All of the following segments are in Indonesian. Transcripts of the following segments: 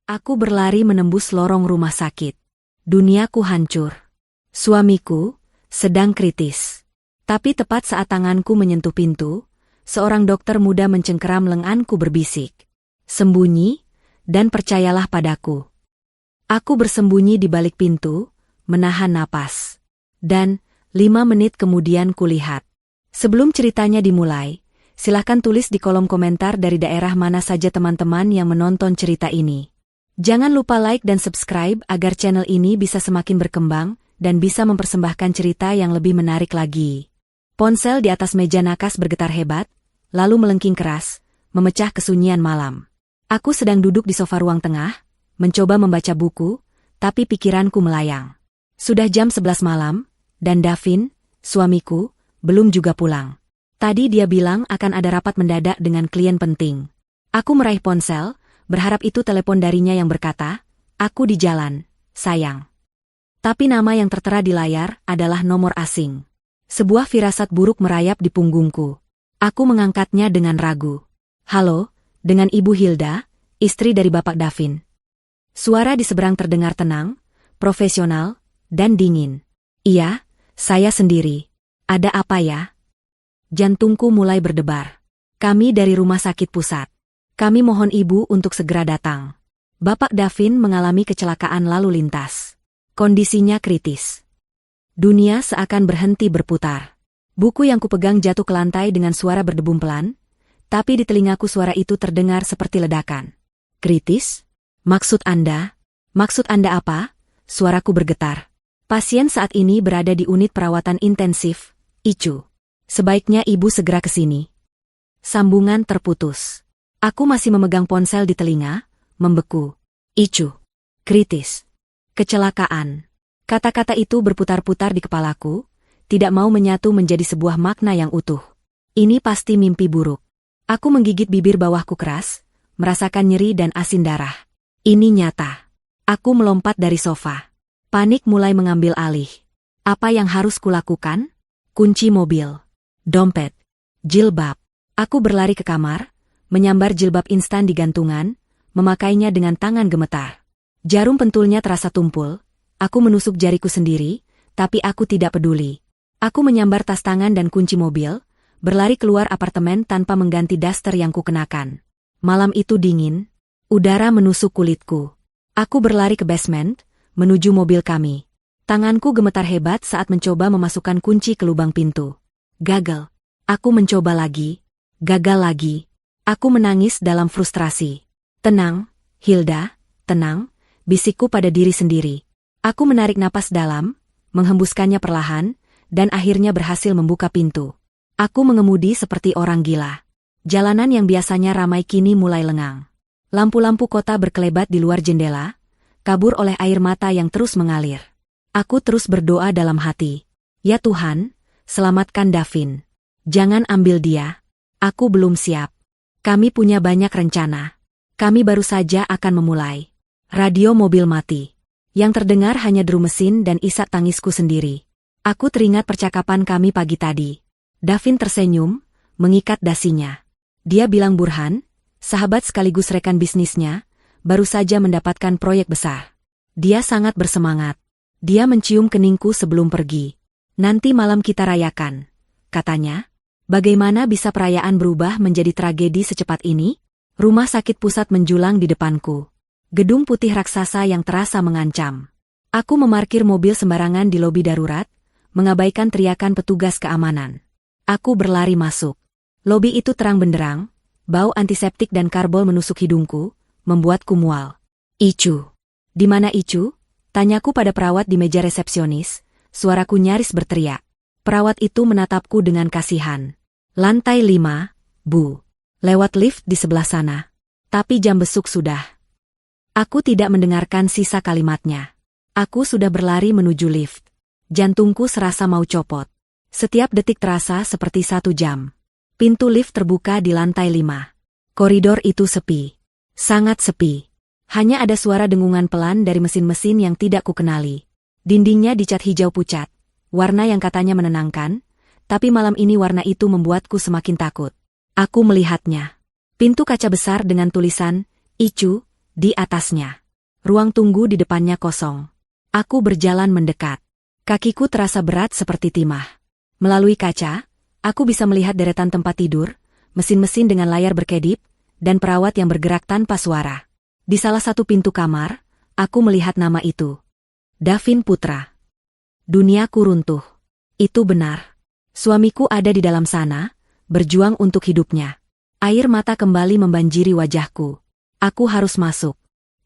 Aku berlari menembus lorong rumah sakit. Duniaku hancur. Suamiku sedang kritis. Tapi tepat saat tanganku menyentuh pintu, seorang dokter muda mencengkeram lenganku berbisik. Sembunyi, dan percayalah padaku. Aku bersembunyi di balik pintu, menahan napas. Dan 5 menit kemudian kulihat. Sebelum ceritanya dimulai, silahkan tulis di kolom komentar dari daerah mana saja teman-teman yang menonton cerita ini. Jangan lupa like dan subscribe agar channel ini bisa semakin berkembang dan bisa mempersembahkan cerita yang lebih menarik lagi. Ponsel di atas meja nakas bergetar hebat, lalu melengking keras, memecah kesunyian malam. Aku sedang duduk di sofa ruang tengah, mencoba membaca buku, tapi pikiranku melayang. Sudah jam 11 malam, dan Davin, suamiku, belum juga pulang. Tadi dia bilang akan ada rapat mendadak dengan klien penting. Aku meraih ponsel, berharap itu telepon darinya yang berkata, "Aku di jalan, sayang." Tapi nama yang tertera di layar adalah nomor asing. Sebuah firasat buruk merayap di punggungku. Aku mengangkatnya dengan ragu. "Halo, dengan Ibu Hilda, istri dari Bapak Davin." Suara di seberang terdengar tenang, profesional, dan dingin. "Iya, saya sendiri. Ada apa ya?" Jantungku mulai berdebar. "Kami dari rumah sakit pusat. Kami mohon ibu untuk segera datang. Bapak Davin mengalami kecelakaan lalu lintas. Kondisinya kritis." Dunia seakan berhenti berputar. Buku yang kupegang jatuh ke lantai dengan suara berdebum pelan, tapi di telingaku suara itu terdengar seperti ledakan. "Kritis? Maksud Anda apa?" Suaraku bergetar. "Pasien saat ini berada di unit perawatan intensif, ICU. Sebaiknya ibu segera ke sini." Sambungan terputus. Aku masih memegang ponsel di telinga, membeku. "ICU. Kritis. Kecelakaan." Kata-kata itu berputar-putar di kepalaku, tidak mau menyatu menjadi sebuah makna yang utuh. Ini pasti mimpi buruk. Aku menggigit bibir bawahku keras, merasakan nyeri dan asin darah. Ini nyata. Aku melompat dari sofa. Panik mulai mengambil alih. Apa yang harus kulakukan? Kunci mobil, dompet, jilbab. Aku berlari ke kamar, menyambar jilbab instan di gantungan, memakainya dengan tangan gemetar. Jarum pentulnya terasa tumpul, aku menusuk jariku sendiri, tapi aku tidak peduli. Aku menyambar tas tangan dan kunci mobil, berlari keluar apartemen tanpa mengganti daster yang kukenakan. Malam itu dingin, udara menusuk kulitku. Aku berlari ke basement, menuju mobil kami. Tanganku gemetar hebat saat mencoba memasukkan kunci ke lubang pintu. Gagal. Aku mencoba lagi. Gagal lagi. Aku menangis dalam frustrasi. "Tenang, Hilda, tenang," bisikku pada diri sendiri. Aku menarik napas dalam, menghembuskannya perlahan, dan akhirnya berhasil membuka pintu. Aku mengemudi seperti orang gila. Jalanan yang biasanya ramai kini mulai lengang. Lampu-lampu kota berkelebat di luar jendela, kabur oleh air mata yang terus mengalir. Aku terus berdoa dalam hati. "Ya Tuhan, selamatkan Davin. Jangan ambil dia. Aku belum siap. Kami punya banyak rencana. Kami baru saja akan memulai." Radio mobil mati. Yang terdengar hanya deru mesin dan isak tangisku sendiri. Aku teringat percakapan kami pagi tadi. Davin tersenyum, mengikat dasinya. Dia bilang Burhan, sahabat sekaligus rekan bisnisnya, baru saja mendapatkan proyek besar. Dia sangat bersemangat. Dia mencium keningku sebelum pergi. "Nanti malam kita rayakan," katanya. Bagaimana bisa perayaan berubah menjadi tragedi secepat ini? Rumah sakit pusat menjulang di depanku. Gedung putih raksasa yang terasa mengancam. Aku memarkir mobil sembarangan di lobi darurat, mengabaikan teriakan petugas keamanan. Aku berlari masuk. Lobi itu terang benderang, bau antiseptik dan karbol menusuk hidungku, membuatku mual. "ICU. Di mana ICU?" Tanyaku pada perawat di meja resepsionis, suaraku nyaris berteriak. Perawat itu menatapku dengan kasihan. "Lantai 5, Bu. Lewat lift di sebelah sana." Tapi jam besuk sudah. Aku tidak mendengarkan sisa kalimatnya. Aku sudah berlari menuju lift. Jantungku serasa mau copot. Setiap detik terasa seperti 1 jam. Pintu lift terbuka di lantai 5. Koridor itu sepi. Sangat sepi. Hanya ada suara dengungan pelan dari mesin-mesin yang tidak kukenali. Dindingnya dicat hijau pucat, warna yang katanya menenangkan, tapi malam ini warna itu membuatku semakin takut. Aku melihatnya. Pintu kaca besar dengan tulisan, "ICU," Di atasnya, ruang tunggu di depannya kosong. Aku berjalan mendekat. Kakiku terasa berat seperti timah. Melalui kaca, aku bisa melihat deretan tempat tidur, mesin-mesin dengan layar berkedip, dan perawat yang bergerak tanpa suara. Di salah satu pintu kamar, aku melihat nama itu. Davin Putra. Duniaku runtuh. Itu benar. Suamiku ada di dalam sana, berjuang untuk hidupnya. Air mata kembali membanjiri wajahku. Aku harus masuk.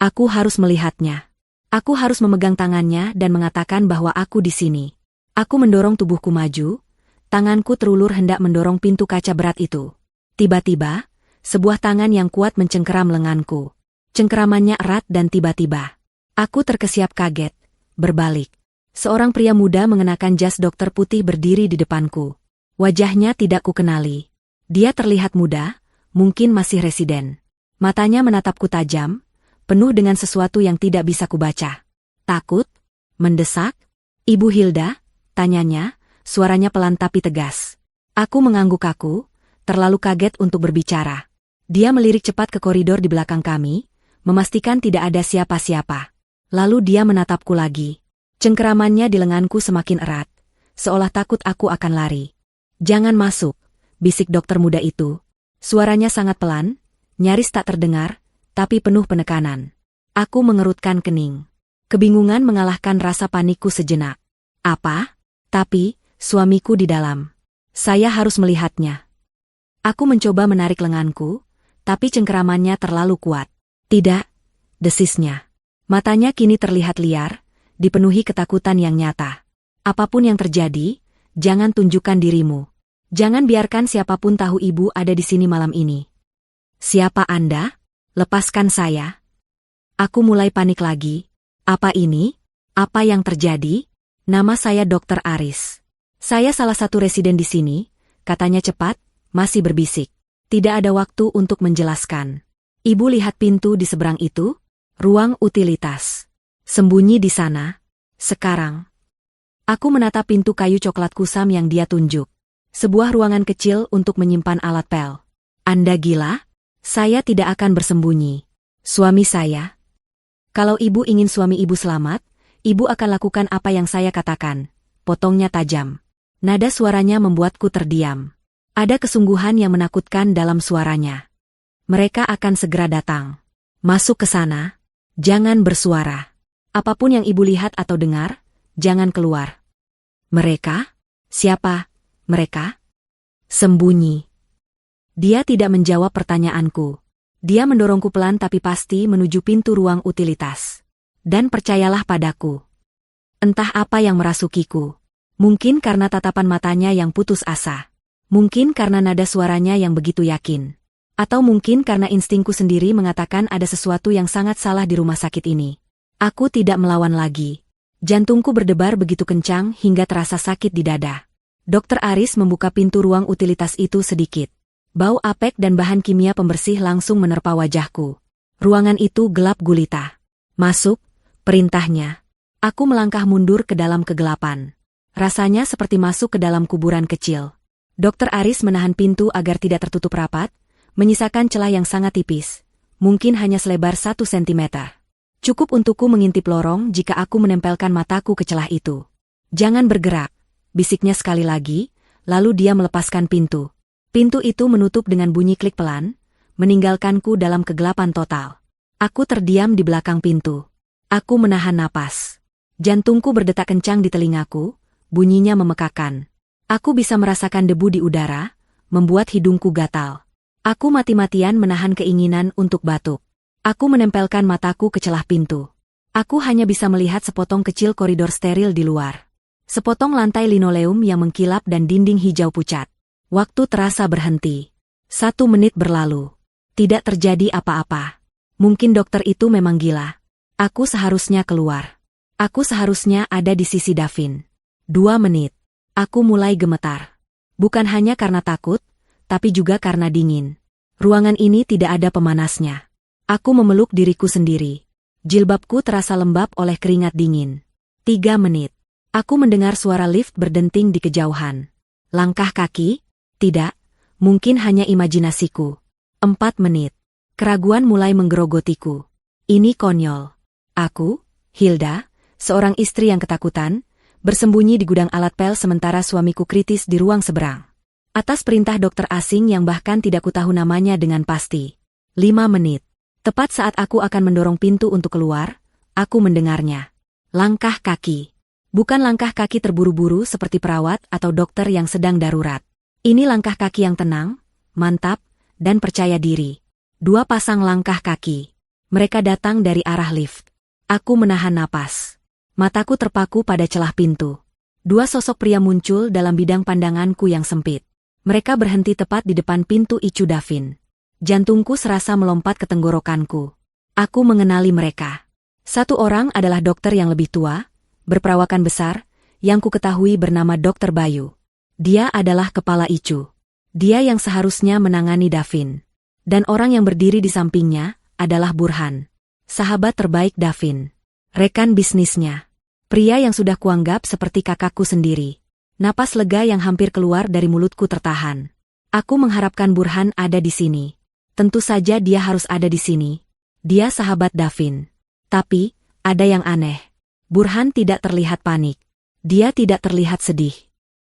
Aku harus melihatnya. Aku harus memegang tangannya dan mengatakan bahwa aku di sini. Aku mendorong tubuhku maju, tanganku terulur hendak mendorong pintu kaca berat itu. Tiba-tiba, sebuah tangan yang kuat mencengkeram lenganku. Cengkeramannya erat dan tiba-tiba. Aku terkesiap kaget, berbalik. Seorang pria muda mengenakan jas dokter putih berdiri di depanku. Wajahnya tidak kukenali. Dia terlihat muda, mungkin masih residen. Matanya menatapku tajam, penuh dengan sesuatu yang tidak bisa kubaca. Takut? Mendesak? Ibu Hilda? Tanyanya, suaranya pelan tapi tegas. Aku mengangguk kaku, terlalu kaget untuk berbicara. Dia melirik cepat ke koridor di belakang kami, memastikan tidak ada siapa-siapa. Lalu dia menatapku lagi. Cengkeramannya di lenganku semakin erat, seolah takut aku akan lari. "Jangan masuk," bisik dokter muda itu. Suaranya sangat pelan, nyaris tak terdengar, tapi penuh penekanan. Aku mengerutkan kening. Kebingungan mengalahkan rasa panikku sejenak. Apa? Tapi, suamiku di dalam. Saya harus melihatnya. Aku mencoba menarik lenganku, tapi cengkeramannya terlalu kuat. "Tidak," desisnya. Matanya kini terlihat liar, dipenuhi ketakutan yang nyata. "Apapun yang terjadi, jangan tunjukkan dirimu. Jangan biarkan siapapun tahu ibu ada di sini malam ini." "Siapa Anda? Lepaskan saya." Aku mulai panik lagi. Apa ini? Apa yang terjadi? "Nama saya Dr. Aris. Saya salah satu residen di sini," katanya cepat, masih berbisik. Tidak ada waktu untuk menjelaskan. "Ibu lihat pintu di seberang itu? Ruang utilitas. Sembunyi di sana. Sekarang." Aku menatap pintu kayu coklat kusam yang dia tunjuk. Sebuah ruangan kecil untuk menyimpan alat pel. "Anda gila? Saya tidak akan bersembunyi. Suami saya. Kalau ibu ingin suami ibu selamat, ibu akan lakukan apa yang saya katakan," potongnya tajam. Nada suaranya membuatku terdiam. Ada kesungguhan yang menakutkan dalam suaranya. "Mereka akan segera datang. Masuk ke sana. Jangan bersuara. Apapun yang ibu lihat atau dengar, jangan keluar." "Mereka? Siapa mereka?" "Sembunyi." Dia tidak menjawab pertanyaanku. Dia mendorongku pelan tapi pasti menuju pintu ruang utilitas. Dan percayalah padaku. Entah apa yang merasukiku. Mungkin karena tatapan matanya yang putus asa. Mungkin karena nada suaranya yang begitu yakin. Atau mungkin karena instingku sendiri mengatakan ada sesuatu yang sangat salah di rumah sakit ini. Aku tidak melawan lagi. Jantungku berdebar begitu kencang hingga terasa sakit di dada. Dr. Aris membuka pintu ruang utilitas itu sedikit. Bau apek dan bahan kimia pembersih langsung menerpa wajahku. Ruangan itu gelap gulita. "Masuk," perintahnya. Aku melangkah mundur ke dalam kegelapan. Rasanya seperti masuk ke dalam kuburan kecil. Dr. Aris menahan pintu agar tidak tertutup rapat, menyisakan celah yang sangat tipis, mungkin hanya selebar 1 sentimeter. Cukup untukku mengintip lorong jika aku menempelkan mataku ke celah itu. "Jangan bergerak," bisiknya sekali lagi, lalu dia melepaskan pintu. Pintu itu menutup dengan bunyi klik pelan, meninggalkanku dalam kegelapan total. Aku terdiam di belakang pintu. Aku menahan napas. Jantungku berdetak kencang di telingaku, bunyinya memekakan. Aku bisa merasakan debu di udara, membuat hidungku gatal. Aku mati-matian menahan keinginan untuk batuk. Aku menempelkan mataku ke celah pintu. Aku hanya bisa melihat sepotong kecil koridor steril di luar. Sepotong lantai linoleum yang mengkilap dan dinding hijau pucat. Waktu terasa berhenti. 1 menit berlalu. Tidak terjadi apa-apa. Mungkin dokter itu memang gila. Aku seharusnya keluar. Aku seharusnya ada di sisi Davin. 2 menit. Aku mulai gemetar. Bukan hanya karena takut, tapi juga karena dingin. Ruangan ini tidak ada pemanasnya. Aku memeluk diriku sendiri. Jilbabku terasa lembab oleh keringat dingin. 3 menit. Aku mendengar suara lift berdenting di kejauhan. Langkah kaki? Tidak. Mungkin hanya imajinasiku. 4 menit. Keraguan mulai menggerogotiku. Ini konyol. Aku, Hilda, seorang istri yang ketakutan, bersembunyi di gudang alat pel sementara suamiku kritis di ruang seberang. Atas perintah dokter asing yang bahkan tidak kutahu namanya dengan pasti. 5 menit. Tepat saat aku akan mendorong pintu untuk keluar, aku mendengarnya. Langkah kaki. Bukan langkah kaki terburu-buru seperti perawat atau dokter yang sedang darurat. Ini langkah kaki yang tenang, mantap, dan percaya diri. 2 pasang langkah kaki. Mereka datang dari arah lift. Aku menahan napas. Mataku terpaku pada celah pintu. 2 sosok pria muncul dalam bidang pandanganku yang sempit. Mereka berhenti tepat di depan pintu Icu Davin. Jantungku serasa melompat ke tenggorokanku. Aku mengenali mereka. Satu orang adalah dokter yang lebih tua, berperawakan besar, yang ku ketahui bernama Dr. Bayu. Dia adalah kepala Icu. Dia yang seharusnya menangani Davin. Dan orang yang berdiri di sampingnya adalah Burhan. Sahabat terbaik Davin. Rekan bisnisnya. Pria yang sudah kuanggap seperti kakakku sendiri. Napas lega yang hampir keluar dari mulutku tertahan. Aku mengharapkan Burhan ada di sini. Tentu saja dia harus ada di sini. Dia sahabat Davin. Tapi, ada yang aneh. Burhan tidak terlihat panik. Dia tidak terlihat sedih.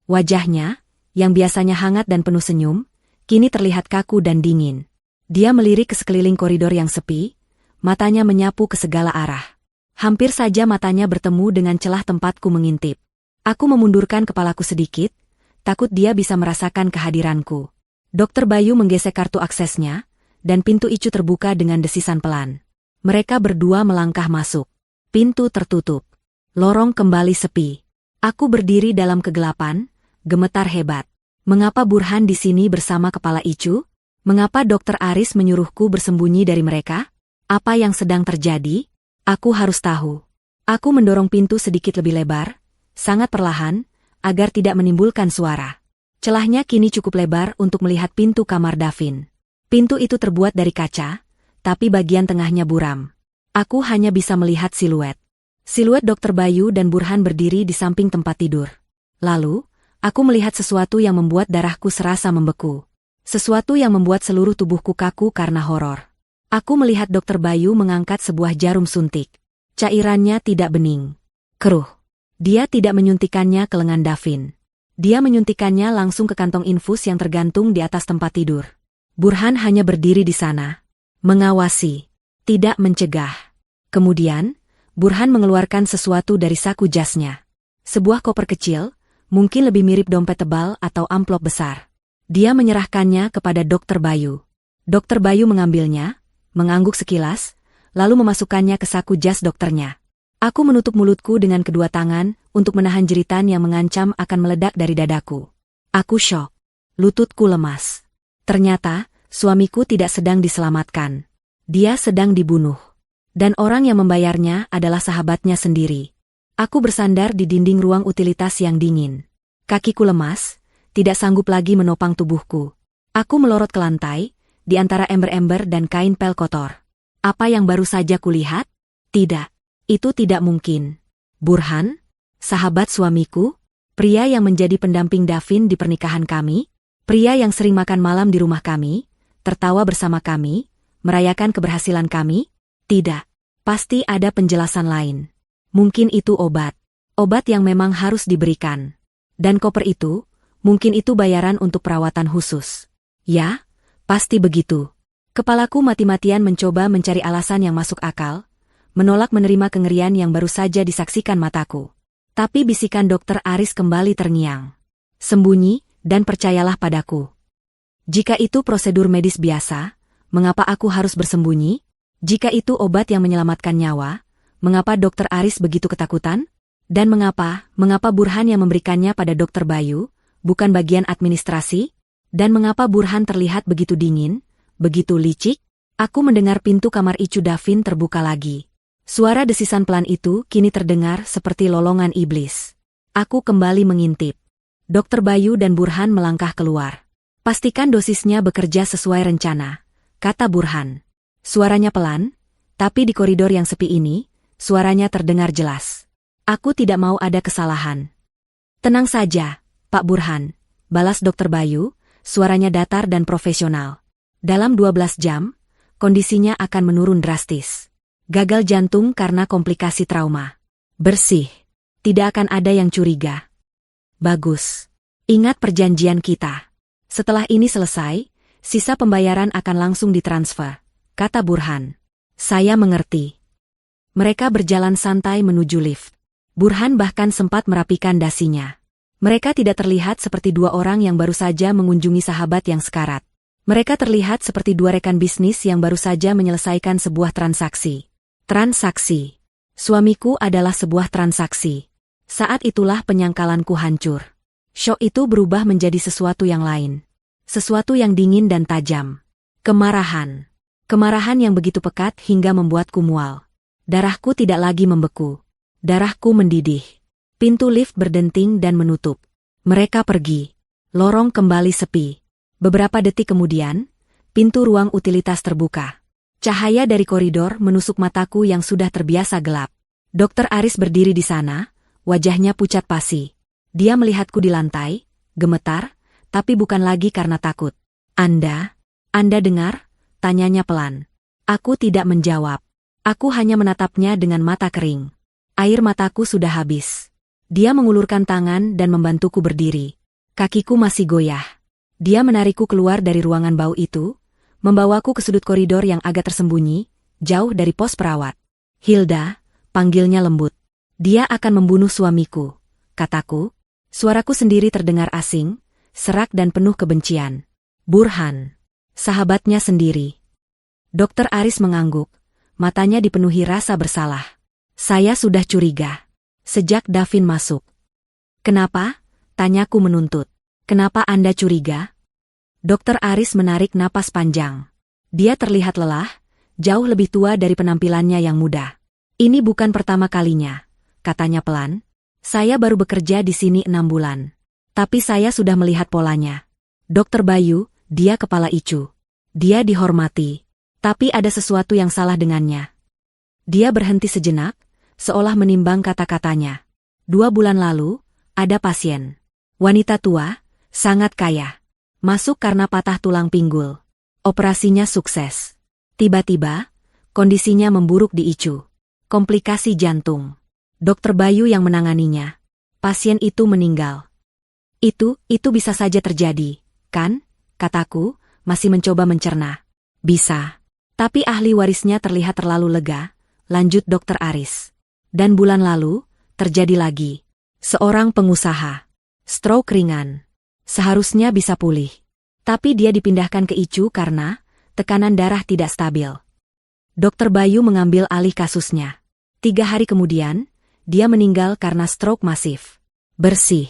Wajahnya, yang biasanya hangat dan penuh senyum, kini terlihat kaku dan dingin. Dia melirik ke sekeliling koridor yang sepi, matanya menyapu ke segala arah. Hampir saja matanya bertemu dengan celah tempatku mengintip. Aku memundurkan kepalaku sedikit, takut dia bisa merasakan kehadiranku. Dr. Bayu menggesek kartu aksesnya, dan pintu Icu terbuka dengan desisan pelan. Mereka berdua melangkah masuk. Pintu tertutup. Lorong kembali sepi. Aku berdiri dalam kegelapan, gemetar hebat. Mengapa Burhan di sini bersama kepala Icu? Mengapa Dr. Aris menyuruhku bersembunyi dari mereka? Apa yang sedang terjadi? Aku harus tahu. Aku mendorong pintu sedikit lebih lebar, sangat perlahan, agar tidak menimbulkan suara. Celahnya kini cukup lebar untuk melihat pintu kamar Davin. Pintu itu terbuat dari kaca, tapi bagian tengahnya buram. Aku hanya bisa melihat siluet. Siluet Dr. Bayu dan Burhan berdiri di samping tempat tidur. Lalu, aku melihat sesuatu yang membuat darahku serasa membeku. Sesuatu yang membuat seluruh tubuhku kaku karena horor. Aku melihat Dr. Bayu mengangkat sebuah jarum suntik. Cairannya tidak bening. Keruh. Dia tidak menyuntikannya ke lengan Davin. Dia menyuntikannya langsung ke kantong infus yang tergantung di atas tempat tidur. Burhan hanya berdiri di sana. Mengawasi. Tidak mencegah. Kemudian, Burhan mengeluarkan sesuatu dari saku jasnya. Sebuah koper kecil, mungkin lebih mirip dompet tebal atau amplop besar. Dia menyerahkannya kepada Dr. Bayu. Dr. Bayu mengambilnya, mengangguk sekilas, lalu memasukkannya ke saku jas dokternya. Aku menutup mulutku dengan kedua tangan untuk menahan jeritan yang mengancam akan meledak dari dadaku. Aku syok. Lututku lemas. Ternyata, suamiku tidak sedang diselamatkan. Dia sedang dibunuh. Dan orang yang membayarnya adalah sahabatnya sendiri. Aku bersandar di dinding ruang utilitas yang dingin. Kakiku lemas, tidak sanggup lagi menopang tubuhku. Aku melorot ke lantai, di antara ember-ember dan kain pel kotor. Apa yang baru saja kulihat? Tidak. Itu tidak mungkin. Burhan? Sahabat suamiku? Pria yang menjadi pendamping Davin di pernikahan kami? Pria yang sering makan malam di rumah kami? Tertawa bersama kami? Merayakan keberhasilan kami? Tidak. Pasti ada penjelasan lain. Mungkin itu obat. Obat yang memang harus diberikan. Dan koper itu, mungkin itu bayaran untuk perawatan khusus. Ya, pasti begitu. Kepalaku mati-matian mencoba mencari alasan yang masuk akal, menolak menerima kengerian yang baru saja disaksikan mataku. Tapi bisikan Dr. Aris kembali terngiang. Sembunyi, dan percayalah padaku. Jika itu prosedur medis biasa, mengapa aku harus bersembunyi? Jika itu obat yang menyelamatkan nyawa, mengapa Dr. Aris begitu ketakutan? Dan mengapa Burhan yang memberikannya pada Dr. Bayu, bukan bagian administrasi? Dan mengapa Burhan terlihat begitu dingin, begitu licik? Aku mendengar pintu kamar Icu Davin terbuka lagi. Suara desisan pelan itu kini terdengar seperti lolongan iblis. Aku kembali mengintip. Dr. Bayu dan Burhan melangkah keluar. Pastikan dosisnya bekerja sesuai rencana, kata Burhan. Suaranya pelan, tapi di koridor yang sepi ini, suaranya terdengar jelas. Aku tidak mau ada kesalahan. Tenang saja, Pak Burhan, balas Dr. Bayu, suaranya datar dan profesional. Dalam 12 jam, kondisinya akan menurun drastis. Gagal jantung karena komplikasi trauma. Bersih. Tidak akan ada yang curiga. Bagus. Ingat perjanjian kita. Setelah ini selesai, sisa pembayaran akan langsung ditransfer, kata Burhan. Saya mengerti. Mereka berjalan santai menuju lift. Burhan bahkan sempat merapikan dasinya. Mereka tidak terlihat seperti dua orang yang baru saja mengunjungi sahabat yang sekarat. Mereka terlihat seperti dua rekan bisnis yang baru saja menyelesaikan sebuah transaksi. Transaksi. Suamiku adalah sebuah transaksi. Saat itulah penyangkalanku hancur. Syok itu berubah menjadi sesuatu yang lain. Sesuatu yang dingin dan tajam. Kemarahan. Kemarahan yang begitu pekat hingga membuatku mual. Darahku tidak lagi membeku. Darahku mendidih. Pintu lift berdenting dan menutup. Mereka pergi. Lorong kembali sepi. Beberapa detik kemudian, pintu ruang utilitas terbuka. Cahaya dari koridor menusuk mataku yang sudah terbiasa gelap. Dokter Aris berdiri di sana, wajahnya pucat pasi. Dia melihatku di lantai, gemetar, tapi bukan lagi karena takut. Anda dengar? Tanyanya pelan. Aku tidak menjawab. Aku hanya menatapnya dengan mata kering. Air mataku sudah habis. Dia mengulurkan tangan dan membantuku berdiri. Kakiku masih goyah. Dia menarikku keluar dari ruangan bau itu, membawaku ke sudut koridor yang agak tersembunyi, jauh dari pos perawat. Hilda, panggilnya lembut. Dia akan membunuh suamiku, kataku. Suaraku sendiri terdengar asing, serak dan penuh kebencian. Burhan. Sahabatnya sendiri. Dokter Aris mengangguk, matanya dipenuhi rasa bersalah. Saya sudah curiga. Sejak Davin masuk. Kenapa? Tanyaku menuntut. Kenapa Anda curiga? Dokter Aris menarik napas panjang. Dia terlihat lelah, jauh lebih tua dari penampilannya yang muda. Ini bukan pertama kalinya, katanya pelan. Saya baru bekerja di sini 6 bulan. Tapi saya sudah melihat polanya. Dokter Bayu, dia kepala ICU. Dia dihormati. Tapi ada sesuatu yang salah dengannya. Dia berhenti sejenak, seolah menimbang kata-katanya. 2 bulan lalu, ada pasien. Wanita tua, sangat kaya. Masuk karena patah tulang pinggul. Operasinya sukses. Tiba-tiba, kondisinya memburuk di ICU. Komplikasi jantung. Dokter Bayu yang menanganinya. Pasien itu meninggal. Itu bisa saja terjadi, kan? Kataku, masih mencoba mencerna. Bisa. Tapi ahli warisnya terlihat terlalu lega, lanjut Dokter Aris. Dan bulan lalu, terjadi lagi. Seorang pengusaha. Stroke ringan. Seharusnya bisa pulih. Tapi dia dipindahkan ke ICU karena tekanan darah tidak stabil. Dokter Bayu mengambil alih kasusnya. 3 hari kemudian, dia meninggal karena stroke masif. Bersih.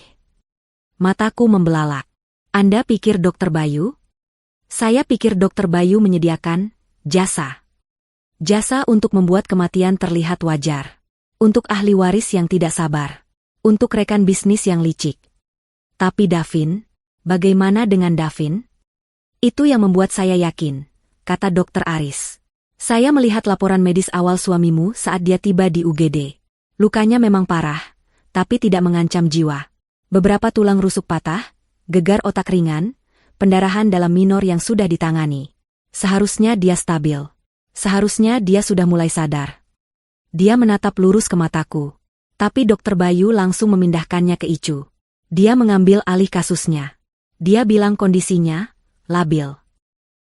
Mataku membelalak. Anda pikir Dokter Bayu? Saya pikir Dokter Bayu menyediakan jasa. Jasa untuk membuat kematian terlihat wajar. Untuk ahli waris yang tidak sabar. Untuk rekan bisnis yang licik. Tapi Davin, bagaimana dengan Davin? Itu yang membuat saya yakin, kata Dokter Aris. Saya melihat laporan medis awal suamimu saat dia tiba di UGD. Lukanya memang parah, tapi tidak mengancam jiwa. Beberapa tulang rusuk patah, gegar otak ringan, pendarahan dalam minor yang sudah ditangani. Seharusnya dia stabil. Seharusnya dia sudah mulai sadar. Dia menatap lurus ke mataku. Tapi Dokter Bayu langsung memindahkannya ke ICU. Dia mengambil alih kasusnya. Dia bilang kondisinya labil.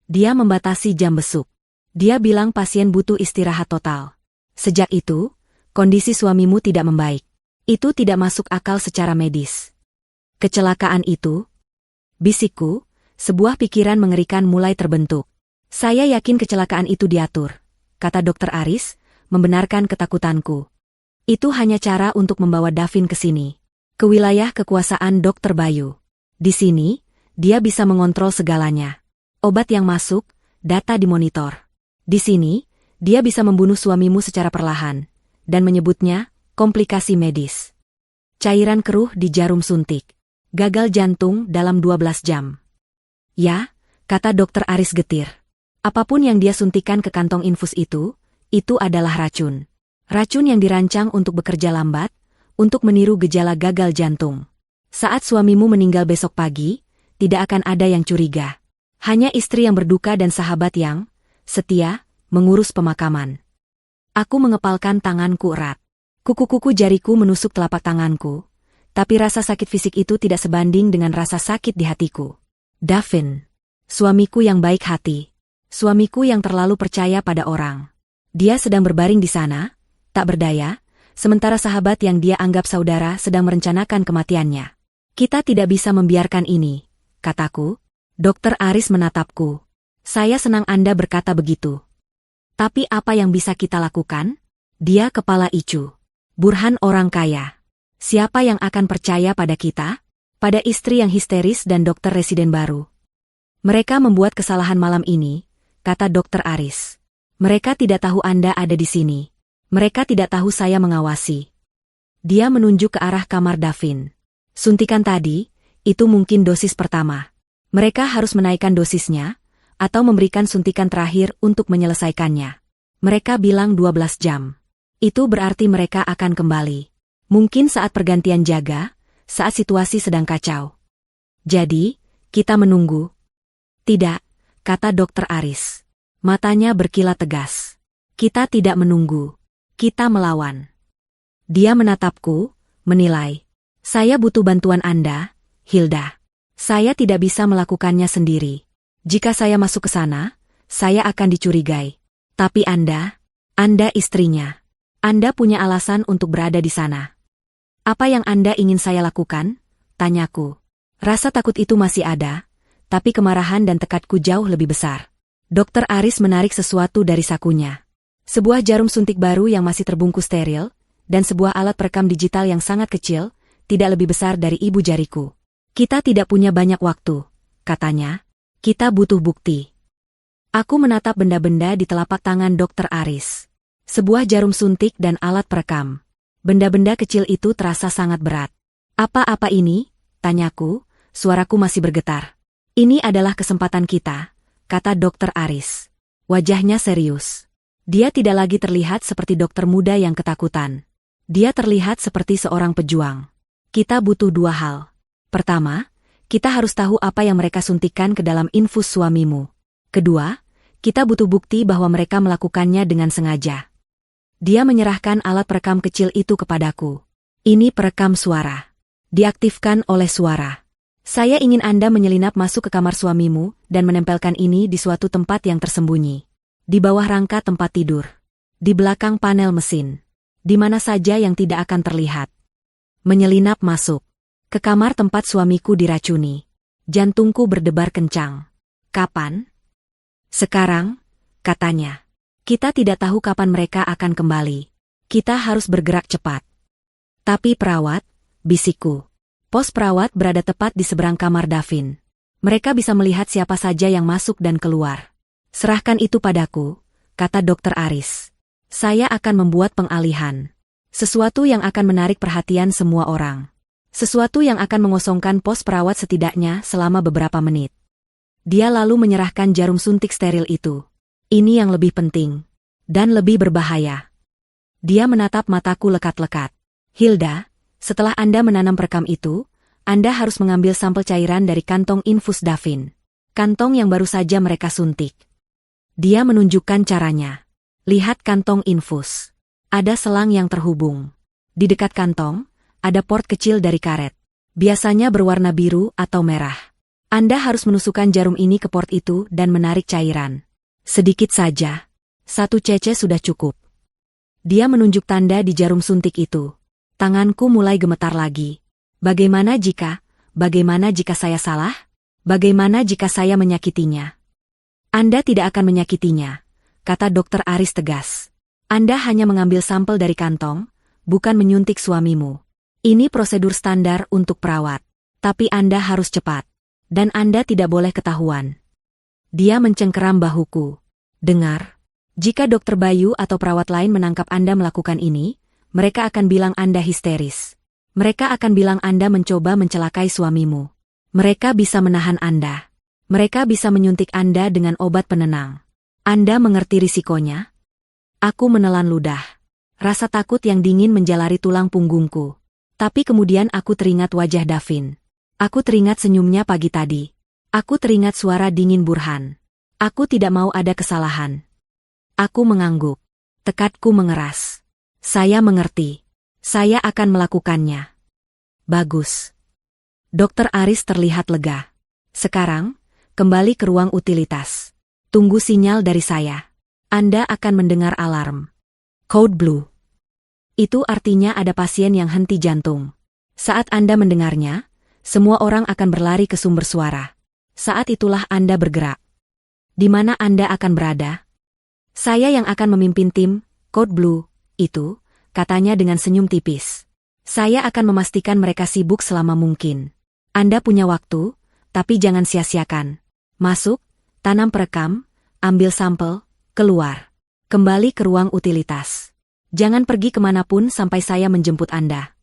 Dia membatasi jam besuk. Dia bilang pasien butuh istirahat total. Sejak itu, kondisi suamimu tidak membaik. Itu tidak masuk akal secara medis. Kecelakaan itu, bisikku, sebuah pikiran mengerikan mulai terbentuk. Saya yakin kecelakaan itu diatur, kata Dokter Aris, membenarkan ketakutanku. Itu hanya cara untuk membawa Davin ke sini. Ke wilayah kekuasaan Dokter Bayu. Di sini, dia bisa mengontrol segalanya. Obat yang masuk, data dimonitor. Di sini, dia bisa membunuh suamimu secara perlahan, dan menyebutnya komplikasi medis. Cairan keruh di jarum suntik. Gagal jantung dalam 12 jam. Ya, kata Dokter Aris getir. Apapun yang dia suntikan ke kantong infus itu adalah racun. Racun yang dirancang untuk bekerja lambat, untuk meniru gejala gagal jantung. Saat suamimu meninggal besok pagi, tidak akan ada yang curiga. Hanya istri yang berduka dan sahabat yang setia mengurus pemakaman. Aku mengepalkan tanganku erat. Kuku-kuku jariku menusuk telapak tanganku, tapi rasa sakit fisik itu tidak sebanding dengan rasa sakit di hatiku. Davin, suamiku yang baik hati, suamiku yang terlalu percaya pada orang. Dia sedang berbaring di sana, tak berdaya, sementara sahabat yang dia anggap saudara sedang merencanakan kematiannya. Kita tidak bisa membiarkan ini, kataku. Dokter Aris menatapku. Saya senang Anda berkata begitu. Tapi apa yang bisa kita lakukan? Dia kepala Icu. Burhan orang kaya. Siapa yang akan percaya pada kita? Pada istri yang histeris dan dokter residen baru. Mereka membuat kesalahan malam ini, kata Dokter Aris. Mereka tidak tahu Anda ada di sini. Mereka tidak tahu saya mengawasi. Dia menunjuk ke arah kamar Davin. Suntikan tadi, itu mungkin dosis pertama. Mereka harus menaikkan dosisnya, atau memberikan suntikan terakhir untuk menyelesaikannya. Mereka bilang 12 jam. Itu berarti mereka akan kembali. Mungkin saat pergantian jaga, saat situasi sedang kacau. Jadi, kita menunggu. Tidak, kata Dokter Aris. Matanya berkilat tegas. Kita tidak menunggu. Kita melawan. Dia menatapku, menilai. Saya butuh bantuan Anda, Hilda. Saya tidak bisa melakukannya sendiri. Jika saya masuk ke sana, saya akan dicurigai. Tapi Anda istrinya. Anda punya alasan untuk berada di sana. Apa yang Anda ingin saya lakukan? Tanyaku. Rasa takut itu masih ada, tapi kemarahan dan tekadku jauh lebih besar. Dokter Aris menarik sesuatu dari sakunya. Sebuah jarum suntik baru yang masih terbungkus steril, dan sebuah alat perekam digital yang sangat kecil, tidak lebih besar dari ibu jariku. Kita tidak punya banyak waktu, katanya. Kita butuh bukti. Aku menatap benda-benda di telapak tangan Dokter Aris. Sebuah jarum suntik dan alat perekam. Benda-benda kecil itu terasa sangat berat. Apa-apa ini? Tanyaku, suaraku masih bergetar. Ini adalah kesempatan kita, kata Dokter Aris. Wajahnya serius. Dia tidak lagi terlihat seperti dokter muda yang ketakutan. Dia terlihat seperti seorang pejuang. Kita butuh dua hal. Pertama, kita harus tahu apa yang mereka suntikan ke dalam infus suamimu. Kedua, kita butuh bukti bahwa mereka melakukannya dengan sengaja. Dia menyerahkan alat perekam kecil itu kepadaku. Ini perekam suara. Diaktifkan oleh suara. Saya ingin Anda menyelinap masuk ke kamar suamimu dan menempelkan ini di suatu tempat yang tersembunyi. Di bawah rangka tempat tidur. Di belakang panel mesin. Di mana saja yang tidak akan terlihat. Menyelinap masuk. Ke kamar tempat suamiku diracuni. Jantungku berdebar kencang. Kapan? Sekarang, katanya. Kita tidak tahu kapan mereka akan kembali. Kita harus bergerak cepat. Tapi perawat, bisikku. Pos perawat berada tepat di seberang kamar Davin. Mereka bisa melihat siapa saja yang masuk dan keluar. Serahkan itu padaku, kata Dokter Aris. Saya akan membuat pengalihan. Sesuatu yang akan menarik perhatian semua orang. Sesuatu yang akan mengosongkan pos perawat setidaknya selama beberapa menit. Dia lalu menyerahkan jarum suntik steril itu. Ini yang lebih penting. Dan lebih berbahaya. Dia menatap mataku lekat-lekat. Hilda, setelah Anda menanam perekam itu, Anda harus mengambil sampel cairan dari kantong infus Davin. Kantong yang baru saja mereka suntik. Dia menunjukkan caranya. Lihat kantong infus. Ada selang yang terhubung. Di dekat kantong, ada port kecil dari karet. Biasanya berwarna biru atau merah. Anda harus menusukkan jarum ini ke port itu dan menarik cairan. Sedikit saja. 1 cc sudah cukup. Dia menunjuk tanda di jarum suntik itu. Tanganku mulai gemetar lagi. Bagaimana jika saya salah? Bagaimana jika saya menyakitinya? Anda tidak akan menyakitinya, kata Dokter Aris tegas. Anda hanya mengambil sampel dari kantong, bukan menyuntik suamimu. Ini prosedur standar untuk perawat. Tapi Anda harus cepat. Dan Anda tidak boleh ketahuan. Dia mencengkeram bahuku. Dengar, jika Dokter Bayu atau perawat lain menangkap Anda melakukan ini, mereka akan bilang Anda histeris. Mereka akan bilang Anda mencoba mencelakai suamimu. Mereka bisa menahan Anda. Mereka bisa menyuntik Anda dengan obat penenang. Anda mengerti risikonya? Aku menelan ludah. Rasa takut yang dingin menjalari tulang punggungku. Tapi kemudian aku teringat wajah Davin. Aku teringat senyumnya pagi tadi. Aku teringat suara dingin Burhan. Aku tidak mau ada kesalahan. Aku mengangguk. Tekadku mengeras. Saya mengerti. Saya akan melakukannya. Bagus. Dokter Aris terlihat lega. Sekarang, kembali ke ruang utilitas. Tunggu sinyal dari saya. Anda akan mendengar alarm. Code Blue. Itu artinya ada pasien yang henti jantung. Saat Anda mendengarnya, semua orang akan berlari ke sumber suara. Saat itulah Anda bergerak. Di mana Anda akan berada? Saya yang akan memimpin tim, Code Blue, itu, katanya dengan senyum tipis. Saya akan memastikan mereka sibuk selama mungkin. Anda punya waktu, tapi jangan sia-siakan. Masuk, tanam perekam, ambil sampel, keluar. Kembali ke ruang utilitas. Jangan pergi kemanapun sampai saya menjemput Anda.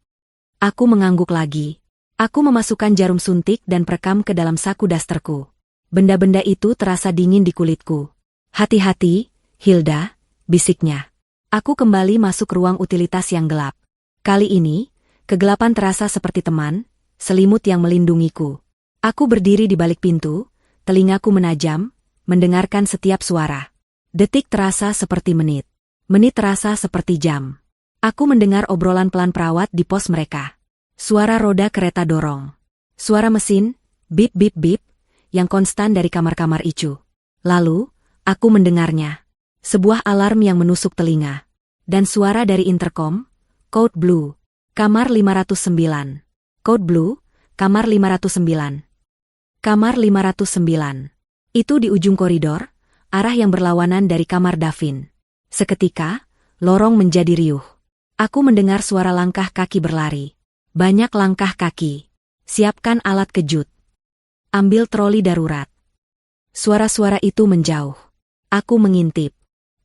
Aku mengangguk lagi. Aku memasukkan jarum suntik dan perekam ke dalam saku dasterku. Benda-benda itu terasa dingin di kulitku. Hati-hati, Hilda, bisiknya. Aku kembali masuk ruang utilitas yang gelap. Kali ini, kegelapan terasa seperti teman, selimut yang melindungiku. Aku berdiri di balik pintu, telingaku menajam, mendengarkan setiap suara. Detik terasa seperti menit. Menit terasa seperti jam. Aku mendengar obrolan pelan perawat di pos mereka. Suara roda kereta dorong. Suara mesin, bip bip bip, yang konstan dari kamar-kamar Icu. Lalu, aku mendengarnya. Sebuah alarm yang menusuk telinga. Dan suara dari interkom, Code Blue, kamar 509. Code Blue, kamar 509. Kamar 509. Itu di ujung koridor, arah yang berlawanan dari kamar Davin. Seketika, lorong menjadi riuh. Aku mendengar suara langkah kaki berlari. Banyak langkah kaki. Siapkan alat kejut. Ambil troli darurat. Suara-suara itu menjauh. Aku mengintip.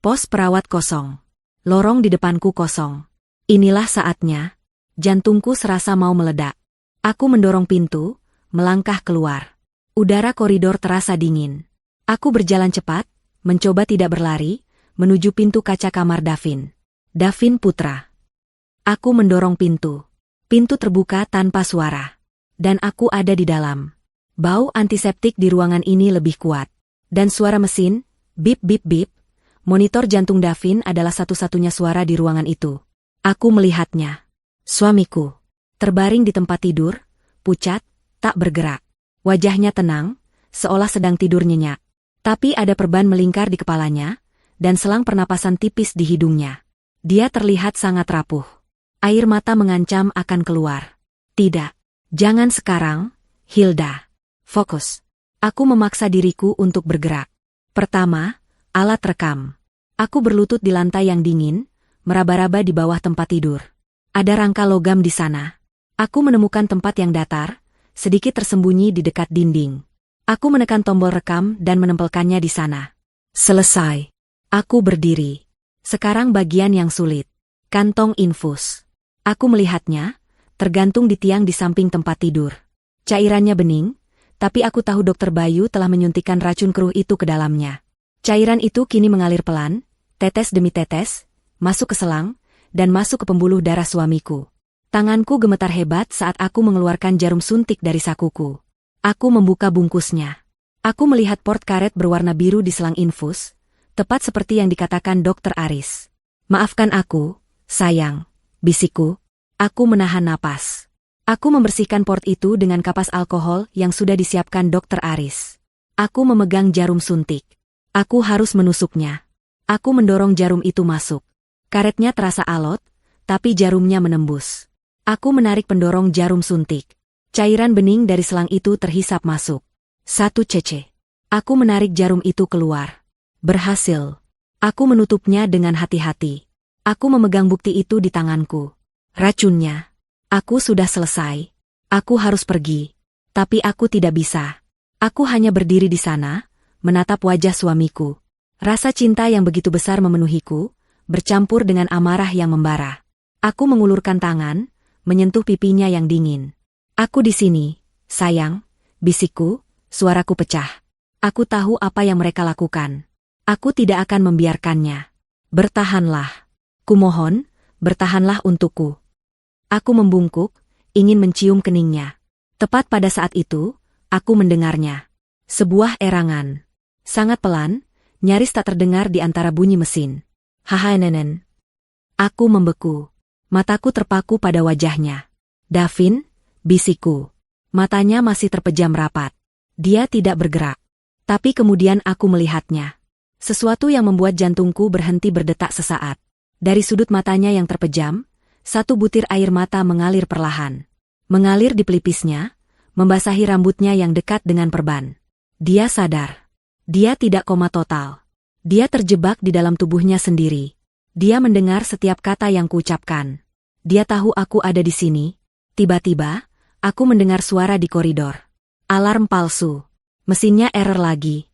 Pos perawat kosong. Lorong di depanku kosong. Inilah saatnya. Jantungku serasa mau meledak. Aku mendorong pintu, melangkah keluar. Udara koridor terasa dingin. Aku berjalan cepat, mencoba tidak berlari, menuju pintu kaca kamar Davin. Davin Putra. Aku mendorong pintu. Pintu terbuka tanpa suara. Dan aku ada di dalam. Bau antiseptik di ruangan ini lebih kuat. Dan suara mesin, bip bip bip. Monitor jantung Davin adalah satu-satunya suara di ruangan itu. Aku melihatnya. Suamiku. Terbaring di tempat tidur, pucat, tak bergerak. Wajahnya tenang, seolah sedang tidur nyenyak. Tapi ada perban melingkar di kepalanya, dan selang pernapasan tipis di hidungnya. Dia terlihat sangat rapuh. Air mata mengancam akan keluar. Tidak. Jangan sekarang, Hilda. Fokus. Aku memaksa diriku untuk bergerak. Pertama, alat rekam. Aku berlutut di lantai yang dingin, meraba-raba di bawah tempat tidur. Ada rangka logam di sana. Aku menemukan tempat yang datar, sedikit tersembunyi di dekat dinding. Aku menekan tombol rekam dan menempelkannya di sana. Selesai. Aku berdiri. Sekarang bagian yang sulit. Kantong infus. Aku melihatnya, tergantung di tiang di samping tempat tidur. Cairannya bening, tapi aku tahu Dokter Bayu telah menyuntikkan racun keruh itu ke dalamnya. Cairan itu kini mengalir pelan, tetes demi tetes, masuk ke selang, dan masuk ke pembuluh darah suamiku. Tanganku gemetar hebat saat aku mengeluarkan jarum suntik dari sakuku. Aku membuka bungkusnya. Aku melihat port karet berwarna biru di selang infus, tepat seperti yang dikatakan Dokter Aris. Maafkan aku, sayang, bisikku. Aku menahan napas. Aku membersihkan port itu dengan kapas alkohol yang sudah disiapkan Dokter Aris. Aku memegang jarum suntik. Aku harus menusuknya. Aku mendorong jarum itu masuk. Karetnya terasa alot, tapi jarumnya menembus. Aku menarik pendorong jarum suntik. Cairan bening dari selang itu terhisap masuk. 1 cc. Aku menarik jarum itu keluar. Berhasil. Aku menutupnya dengan hati-hati. Aku memegang bukti itu di tanganku. Racunnya. Aku sudah selesai. Aku harus pergi. Tapi aku tidak bisa. Aku hanya berdiri di sana, menatap wajah suamiku. Rasa cinta yang begitu besar memenuhiku, bercampur dengan amarah yang membara. Aku mengulurkan tangan, menyentuh pipinya yang dingin. Aku di sini, sayang, bisikku, suaraku pecah. Aku tahu apa yang mereka lakukan. Aku tidak akan membiarkannya. Bertahanlah. Kumohon, bertahanlah untukku. Aku membungkuk, ingin mencium keningnya. Tepat pada saat itu, aku mendengarnya. Sebuah erangan. Sangat pelan, nyaris tak terdengar di antara bunyi mesin. Haha nenen. Aku membeku. Mataku terpaku pada wajahnya. Davin, bisikku. Matanya masih terpejam rapat. Dia tidak bergerak. Tapi kemudian aku melihatnya. Sesuatu yang membuat jantungku berhenti berdetak sesaat. Dari sudut matanya yang terpejam, satu butir air mata mengalir perlahan. Mengalir di pelipisnya, membasahi rambutnya yang dekat dengan perban. Dia sadar. Dia tidak koma total. Dia terjebak di dalam tubuhnya sendiri. Dia mendengar setiap kata yang kuucapkan. Dia tahu aku ada di sini. Tiba-tiba, aku mendengar suara di koridor. Alarm palsu. Mesinnya error lagi.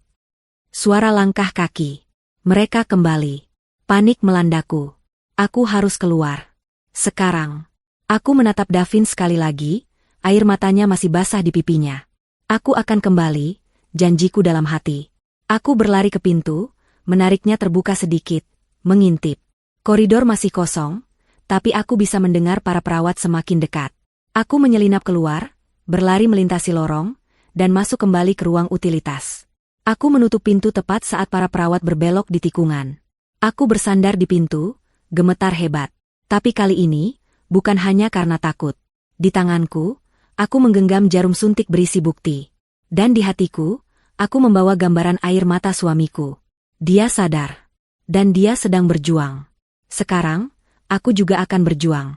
Suara langkah kaki. Mereka kembali. Panik melandaku. Aku harus keluar. Sekarang. Aku menatap Davin sekali lagi, air matanya masih basah di pipinya. Aku akan kembali, janjiku dalam hati. Aku berlari ke pintu, menariknya terbuka sedikit, mengintip. Koridor masih kosong, tapi aku bisa mendengar para perawat semakin dekat. Aku menyelinap keluar, berlari melintasi lorong, dan masuk kembali ke ruang utilitas. Aku menutup pintu tepat saat para perawat berbelok di tikungan. Aku bersandar di pintu, gemetar hebat. Tapi kali ini, bukan hanya karena takut. Di tanganku, aku menggenggam jarum suntik berisi bukti. Dan di hatiku, aku membawa gambaran air mata suamiku. Dia sadar. Dan dia sedang berjuang. Sekarang, aku juga akan berjuang.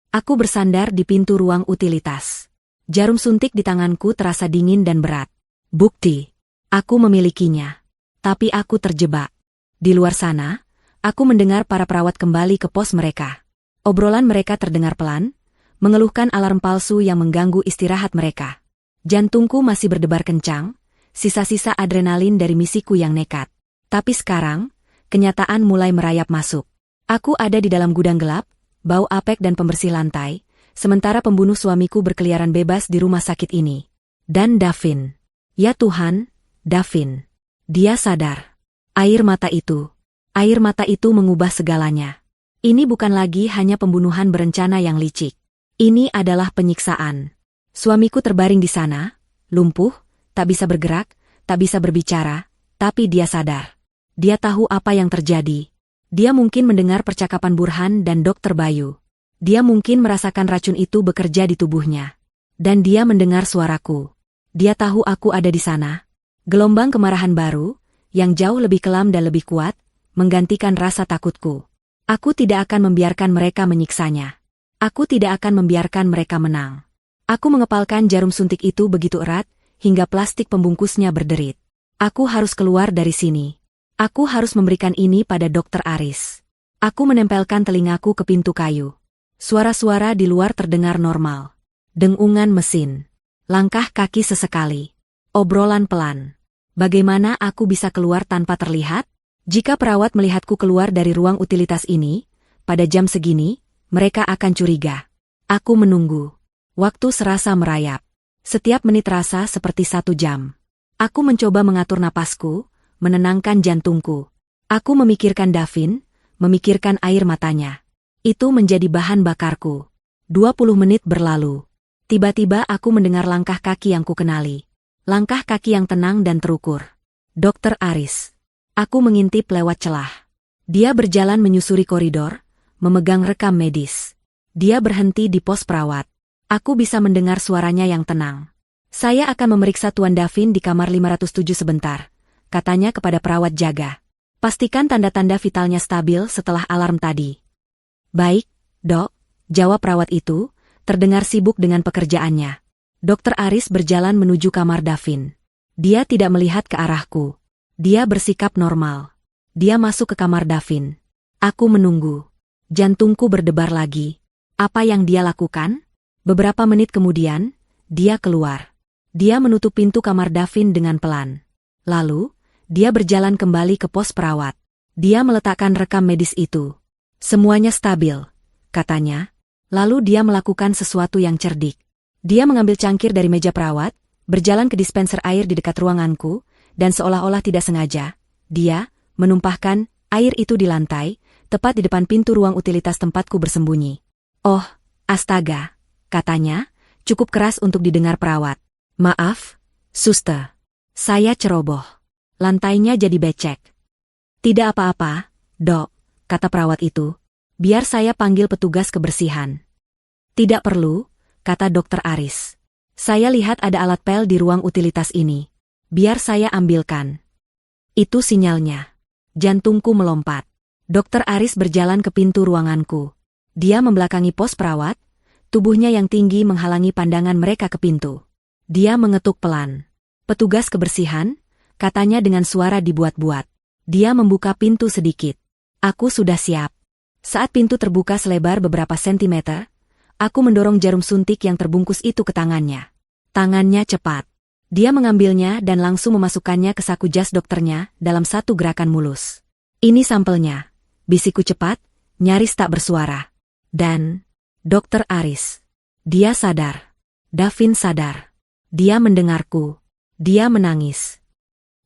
Aku bersandar di pintu ruang utilitas. Jarum suntik di tanganku terasa dingin dan berat. Bukti. Aku memilikinya. Tapi aku terjebak. Di luar sana, aku mendengar para perawat kembali ke pos mereka. Obrolan mereka terdengar pelan, mengeluhkan alarm palsu yang mengganggu istirahat mereka. Jantungku masih berdebar kencang, sisa-sisa adrenalin dari misiku yang nekat. Tapi sekarang, kenyataan mulai merayap masuk. Aku ada di dalam gudang gelap, bau apek dan pembersih lantai, sementara pembunuh suamiku berkeliaran bebas di rumah sakit ini. Dan Davin. Ya Tuhan, Davin. Dia sadar. Air mata itu mengubah segalanya. Ini bukan lagi hanya pembunuhan berencana yang licik. Ini adalah penyiksaan. Suamiku terbaring di sana, lumpuh, tak bisa bergerak, tak bisa berbicara, tapi dia sadar. Dia tahu apa yang terjadi. Dia mungkin mendengar percakapan Burhan dan Dokter Bayu. Dia mungkin merasakan racun itu bekerja di tubuhnya. Dan dia mendengar suaraku. Dia tahu aku ada di sana. Gelombang kemarahan baru, yang jauh lebih kelam dan lebih kuat, menggantikan rasa takutku. Aku tidak akan membiarkan mereka menyiksanya. Aku tidak akan membiarkan mereka menang. Aku mengepalkan jarum suntik itu begitu erat, hingga plastik pembungkusnya berderit. Aku harus keluar dari sini. Aku harus memberikan ini pada Dokter Aris. Aku menempelkan telingaku ke pintu kayu. Suara-suara di luar terdengar normal. Dengungan mesin. Langkah kaki sesekali. Obrolan pelan. Bagaimana aku bisa keluar tanpa terlihat? Jika perawat melihatku keluar dari ruang utilitas ini, pada jam segini, mereka akan curiga. Aku menunggu. Waktu serasa merayap. Setiap menit rasa seperti 1 jam. Aku mencoba mengatur napasku, menenangkan jantungku. Aku memikirkan Davin, memikirkan air matanya. Itu menjadi bahan bakarku. 20 menit berlalu. Tiba-tiba aku mendengar langkah kaki yang kukenali. Langkah kaki yang tenang dan terukur. Dokter Aris. Aku mengintip lewat celah. Dia berjalan menyusuri koridor, memegang rekam medis. Dia berhenti di pos perawat. Aku bisa mendengar suaranya yang tenang. Saya akan memeriksa Tuan Davin di kamar 507 sebentar, katanya kepada perawat jaga. Pastikan tanda-tanda vitalnya stabil setelah alarm tadi. Baik, Dok, jawab perawat itu, terdengar sibuk dengan pekerjaannya. Dokter Aris berjalan menuju kamar Davin. Dia tidak melihat ke arahku. Dia bersikap normal. Dia masuk ke kamar Davin. Aku menunggu. Jantungku berdebar lagi. Apa yang dia lakukan? Beberapa menit kemudian, dia keluar. Dia menutup pintu kamar Davin dengan pelan. Lalu, dia berjalan kembali ke pos perawat. Dia meletakkan rekam medis itu. Semuanya stabil, katanya. Lalu dia melakukan sesuatu yang cerdik. Dia mengambil cangkir dari meja perawat, berjalan ke dispenser air di dekat ruanganku, dan seolah-olah tidak sengaja, dia menumpahkan air itu di lantai, tepat di depan pintu ruang utilitas tempatku bersembunyi. Oh, astaga, katanya, cukup keras untuk didengar perawat. Maaf, suster. Saya ceroboh. Lantainya jadi becek. Tidak apa-apa, Dok, kata perawat itu. Biar saya panggil petugas kebersihan. Tidak perlu, kata Dokter Aris. Saya lihat ada alat pel di ruang utilitas ini. Biar saya ambilkan. Itu sinyalnya. Jantungku melompat. Dokter Aris berjalan ke pintu ruanganku. Dia membelakangi pos perawat, tubuhnya yang tinggi menghalangi pandangan mereka ke pintu. Dia mengetuk pelan. Petugas kebersihan, katanya dengan suara dibuat-buat. Dia membuka pintu sedikit. Aku sudah siap. Saat pintu terbuka selebar beberapa sentimeter, aku mendorong jarum suntik yang terbungkus itu ke tangannya. Tangannya cepat. Dia mengambilnya dan langsung memasukkannya ke saku jas dokternya dalam satu gerakan mulus. Ini sampelnya, bisikku cepat, nyaris tak bersuara. Dan, Dokter Aris. Dia sadar. Davin sadar. Dia mendengarku. Dia menangis.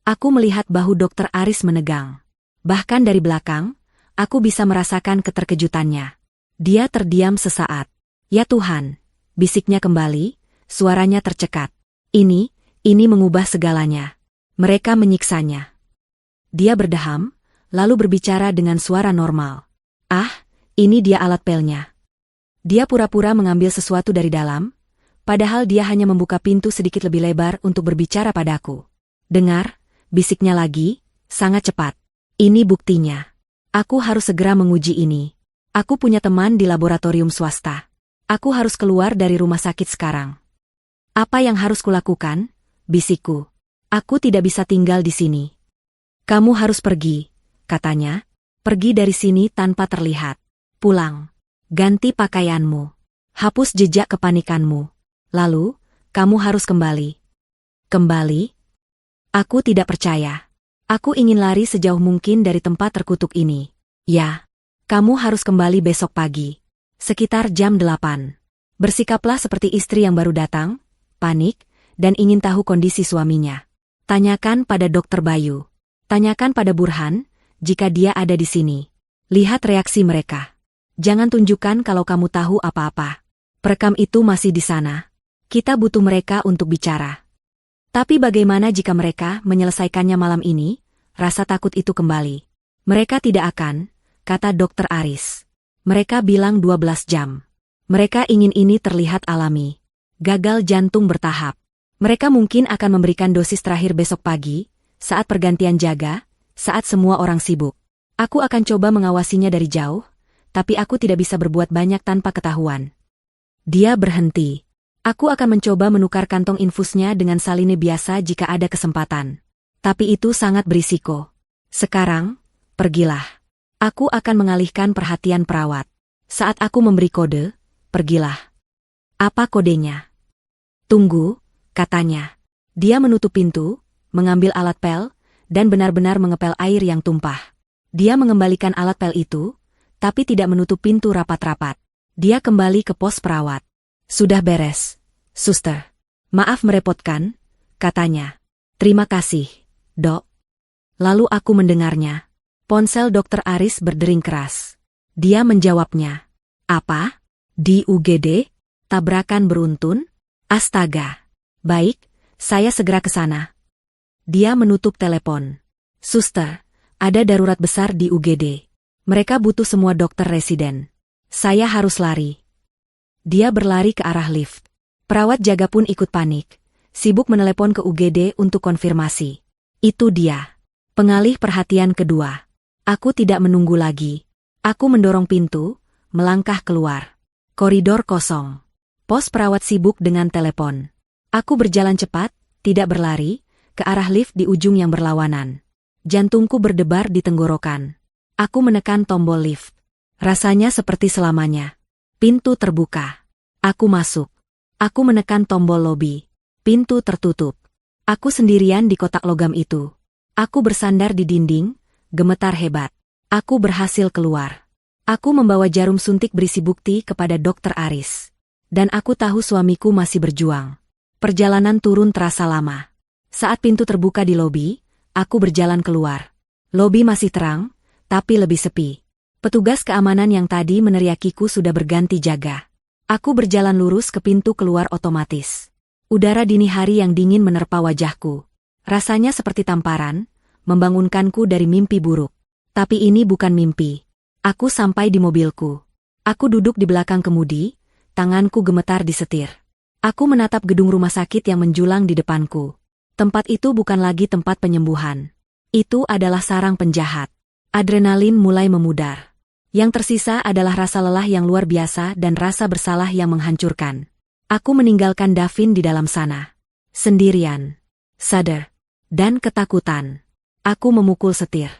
Aku melihat bahu Dokter Aris menegang. Bahkan dari belakang, aku bisa merasakan keterkejutannya. Dia terdiam sesaat. Ya Tuhan, bisiknya kembali, suaranya tercekat. Ini mengubah segalanya. Mereka menyiksanya. Dia berdeham, lalu berbicara dengan suara normal. Ah, ini dia alat pelnya. Dia pura-pura mengambil sesuatu dari dalam, padahal dia hanya membuka pintu sedikit lebih lebar untuk berbicara padaku. Dengar, bisiknya lagi, sangat cepat. Ini buktinya. Aku harus segera menguji ini. Aku punya teman di laboratorium swasta. Aku harus keluar dari rumah sakit sekarang. Apa yang harus kulakukan? Bisikku. Aku tidak bisa tinggal di sini. Kamu harus pergi, katanya. Pergi dari sini tanpa terlihat. Pulang. Ganti pakaianmu. Hapus jejak kepanikanmu. Lalu, kamu harus kembali. Kembali? Aku tidak percaya. Aku ingin lari sejauh mungkin dari tempat terkutuk ini. Ya. Kamu harus kembali besok pagi. Sekitar jam 8. Bersikaplah seperti istri yang baru datang, panik, dan ingin tahu kondisi suaminya. Tanyakan pada Dokter Bayu. Tanyakan pada Burhan, jika dia ada di sini. Lihat reaksi mereka. Jangan tunjukkan kalau kamu tahu apa-apa. Perekam itu masih di sana. Kita butuh mereka untuk bicara. Tapi bagaimana jika mereka menyelesaikannya malam ini? Rasa takut itu kembali. Mereka tidak akan, kata Dokter Aris. Mereka bilang 12 jam. Mereka ingin ini terlihat alami. Gagal jantung bertahap. Mereka mungkin akan memberikan dosis terakhir besok pagi, saat pergantian jaga, saat semua orang sibuk. Aku akan coba mengawasinya dari jauh, tapi aku tidak bisa berbuat banyak tanpa ketahuan. Dia berhenti. Aku akan mencoba menukar kantong infusnya dengan saline biasa jika ada kesempatan. Tapi itu sangat berisiko. Sekarang, pergilah. Aku akan mengalihkan perhatian perawat. Saat aku memberi kode, pergilah. Apa kodenya? Tunggu, katanya. Dia menutup pintu, mengambil alat pel, dan benar-benar mengepel air yang tumpah. Dia mengembalikan alat pel itu, tapi tidak menutup pintu rapat-rapat. Dia kembali ke pos perawat. Sudah beres, suster. Maaf merepotkan, katanya. Terima kasih, dok. Lalu aku mendengarnya. Ponsel Dokter Aris berdering keras. Dia menjawabnya. Apa? Di UGD? Tabrakan beruntun? Astaga. Baik, saya segera ke sana. Dia menutup telepon. Suster, ada darurat besar di UGD. Mereka butuh semua dokter residen. Saya harus lari. Dia berlari ke arah lift. Perawat jaga pun ikut panik. Sibuk menelepon ke UGD untuk konfirmasi. Itu dia. Pengalih perhatian kedua. Aku tidak menunggu lagi. Aku mendorong pintu, melangkah keluar. Koridor kosong. Pos perawat sibuk dengan telepon. Aku berjalan cepat, tidak berlari, ke arah lift di ujung yang berlawanan. Jantungku berdebar di tenggorokan. Aku menekan tombol lift. Rasanya seperti selamanya. Pintu terbuka. Aku masuk. Aku menekan tombol lobi. Pintu tertutup. Aku sendirian di kotak logam itu. Aku bersandar di dinding, gemetar hebat. Aku berhasil keluar. Aku membawa jarum suntik berisi bukti kepada Dokter Aris. Dan aku tahu suamiku masih berjuang. Perjalanan turun terasa lama. Saat pintu terbuka di lobi, aku berjalan keluar. Lobi masih terang, tapi lebih sepi. Petugas keamanan yang tadi meneriakiku sudah berganti jaga. Aku berjalan lurus ke pintu keluar otomatis. Udara dini hari yang dingin menerpa wajahku. Rasanya seperti tamparan, membangunkanku dari mimpi buruk. Tapi ini bukan mimpi. Aku sampai di mobilku. Aku duduk di belakang kemudi, tanganku gemetar di setir. Aku menatap gedung rumah sakit yang menjulang di depanku. Tempat itu bukan lagi tempat penyembuhan. Itu adalah sarang penjahat. Adrenalin mulai memudar. Yang tersisa adalah rasa lelah yang luar biasa dan rasa bersalah yang menghancurkan. Aku meninggalkan Davin di dalam sana. Sendirian. Sadar. Dan ketakutan. Aku memukul setir.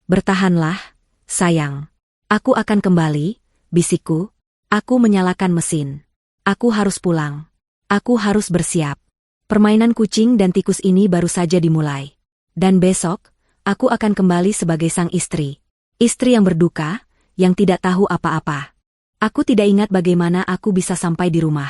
Bertahanlah, sayang. Aku akan kembali, bisikku. Aku menyalakan mesin. Aku harus pulang. Aku harus bersiap. Permainan kucing dan tikus ini baru saja dimulai. Dan besok, aku akan kembali sebagai sang istri. Istri yang berduka, yang tidak tahu apa-apa. Aku tidak ingat bagaimana aku bisa sampai di rumah.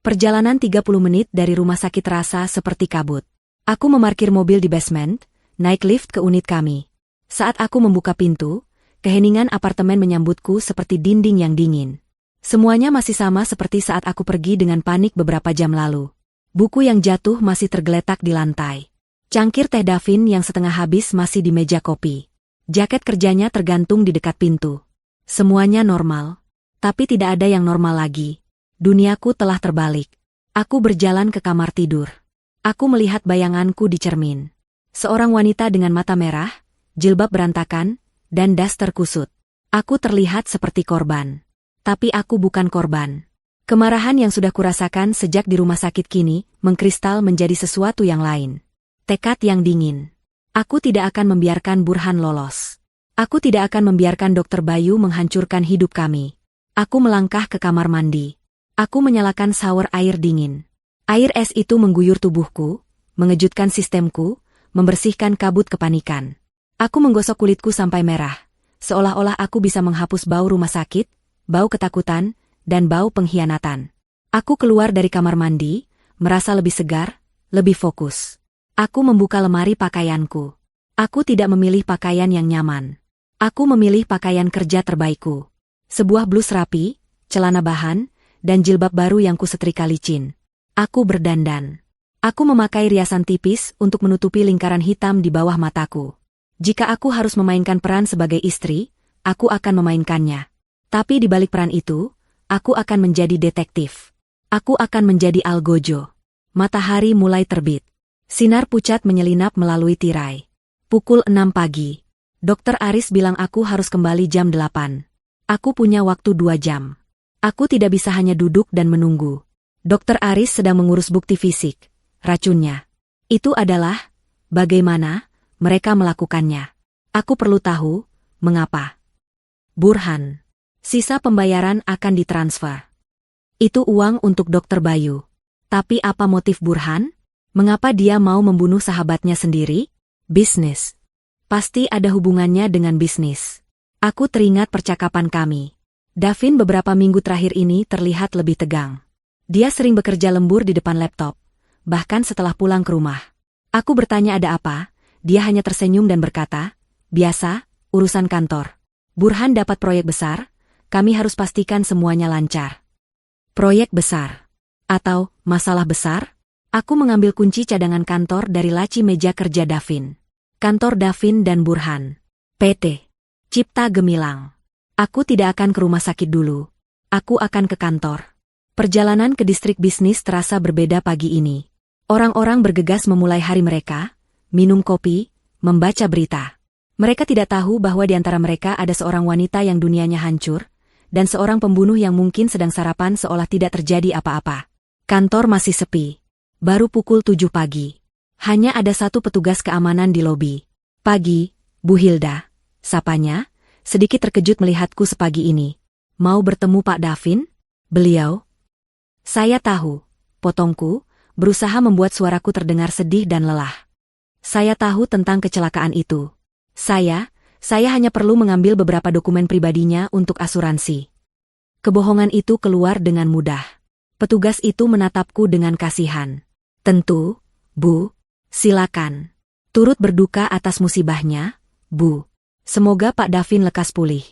Perjalanan 30 menit dari rumah sakit terasa seperti kabut. Aku memarkir mobil di basement, naik lift ke unit kami. Saat aku membuka pintu, keheningan apartemen menyambutku seperti dinding yang dingin. Semuanya masih sama seperti saat aku pergi dengan panik beberapa jam lalu. Buku yang jatuh masih tergeletak di lantai. Cangkir teh Davin yang setengah habis masih di meja kopi. Jaket kerjanya tergantung di dekat pintu. Semuanya normal. Tapi tidak ada yang normal lagi. Duniaku telah terbalik. Aku berjalan ke kamar tidur. Aku melihat bayanganku di cermin. Seorang wanita dengan mata merah, jilbab berantakan, dan das terkusut. Aku terlihat seperti korban. Tapi aku bukan korban. Kemarahan yang sudah kurasakan sejak di rumah sakit kini, mengkristal menjadi sesuatu yang lain. Tekad yang dingin. Aku tidak akan membiarkan Burhan lolos. Aku tidak akan membiarkan Dr. Bayu menghancurkan hidup kami. Aku melangkah ke kamar mandi. Aku menyalakan shower air dingin. Air es itu mengguyur tubuhku, mengejutkan sistemku, membersihkan kabut kepanikan. Aku menggosok kulitku sampai merah. Seolah-olah aku bisa menghapus bau rumah sakit, bau ketakutan, dan bau pengkhianatan. Aku keluar dari kamar mandi, merasa lebih segar, lebih fokus. Aku membuka lemari pakaianku. Aku tidak memilih pakaian yang nyaman. Aku memilih pakaian kerja terbaikku. Sebuah blus rapi, celana bahan, dan jilbab baru yang kusetrika licin. Aku berdandan. Aku memakai riasan tipis untuk menutupi lingkaran hitam di bawah mataku. Jika aku harus memainkan peran sebagai istri, aku akan memainkannya. Tapi di balik peran itu, aku akan menjadi detektif. Aku akan menjadi algojo. Matahari mulai terbit. Sinar pucat menyelinap melalui tirai. Pukul 6 pagi. Dokter Aris bilang aku harus kembali jam 8. Aku punya waktu 2 jam. Aku tidak bisa hanya duduk dan menunggu. Dokter Aris sedang mengurus bukti fisik, racunnya. Itu adalah, bagaimana mereka melakukannya. Aku perlu tahu, mengapa. Burhan. Sisa pembayaran akan ditransfer. Itu uang untuk Dr. Bayu. Tapi apa motif Burhan? Mengapa dia mau membunuh sahabatnya sendiri? Bisnis. Pasti ada hubungannya dengan bisnis. Aku teringat percakapan kami. Davin beberapa minggu terakhir ini terlihat lebih tegang. Dia sering bekerja lembur di depan laptop, bahkan setelah pulang ke rumah. Aku bertanya ada apa, dia hanya tersenyum dan berkata, biasa, urusan kantor. Burhan dapat proyek besar, kami harus pastikan semuanya lancar. Proyek besar. Atau masalah besar? Aku mengambil kunci cadangan kantor dari laci meja kerja Davin. Kantor Davin dan Burhan. PT. Cipta Gemilang. Aku tidak akan ke rumah sakit dulu. Aku akan ke kantor. Perjalanan ke distrik bisnis terasa berbeda pagi ini. Orang-orang bergegas memulai hari mereka, minum kopi, membaca berita. Mereka tidak tahu bahwa di antara mereka ada seorang wanita yang dunianya hancur, dan seorang pembunuh yang mungkin sedang sarapan seolah tidak terjadi apa-apa. Kantor masih sepi. Baru pukul 7 pagi. Hanya ada satu petugas keamanan di lobi. Pagi, Bu Hilda. Sapanya, sedikit terkejut melihatku sepagi ini. Mau bertemu Pak Davin? Beliau? Saya tahu, potongku, berusaha membuat suaraku terdengar sedih dan lelah. Saya tahu tentang kecelakaan itu. Saya hanya perlu mengambil beberapa dokumen pribadinya untuk asuransi. Kebohongan itu keluar dengan mudah. Petugas itu menatapku dengan kasihan. Tentu, Bu. Silakan. Turut berduka atas musibahnya, Bu. Semoga Pak Davin lekas pulih.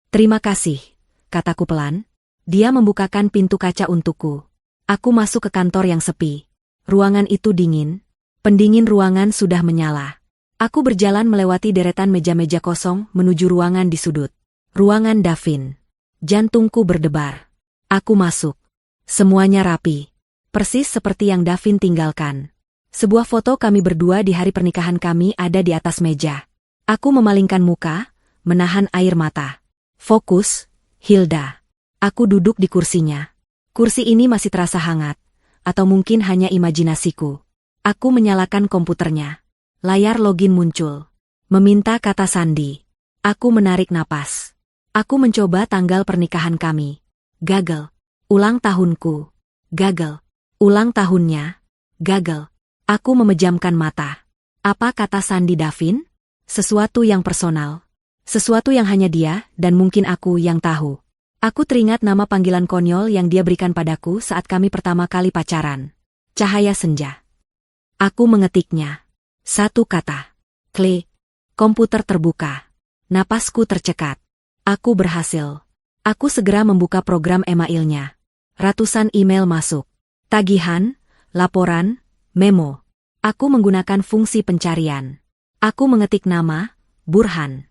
Terima kasih, kataku pelan. Dia membukakan pintu kaca untukku. Aku masuk ke kantor yang sepi. Ruangan itu dingin. Pendingin ruangan sudah menyala. Aku berjalan melewati deretan meja-meja kosong menuju ruangan di sudut. Ruangan Davin. Jantungku berdebar. Aku masuk. Semuanya rapi. Persis seperti yang Davin tinggalkan. Sebuah foto kami berdua di hari pernikahan kami ada di atas meja. Aku memalingkan muka, menahan air mata. Fokus, Hilda. Aku duduk di kursinya. Kursi ini masih terasa hangat. Atau mungkin hanya imajinasiku. Aku menyalakan komputernya. Layar login muncul. Meminta kata sandi. Aku menarik napas. Aku mencoba tanggal pernikahan kami. Gagal. Ulang tahunku. Gagal. Ulang tahunnya. Gagal. Aku memejamkan mata. Apa kata sandi Davin? Sesuatu yang personal. Sesuatu yang hanya dia dan mungkin aku yang tahu. Aku teringat nama panggilan konyol yang dia berikan padaku saat kami pertama kali pacaran. Cahaya senja. Aku mengetiknya. Satu kata. Klik. Komputer terbuka. Napasku tercekat. Aku berhasil. Aku segera membuka program emailnya. Ratusan email masuk. Tagihan, laporan, memo. Aku menggunakan fungsi pencarian. Aku mengetik nama, Burhan.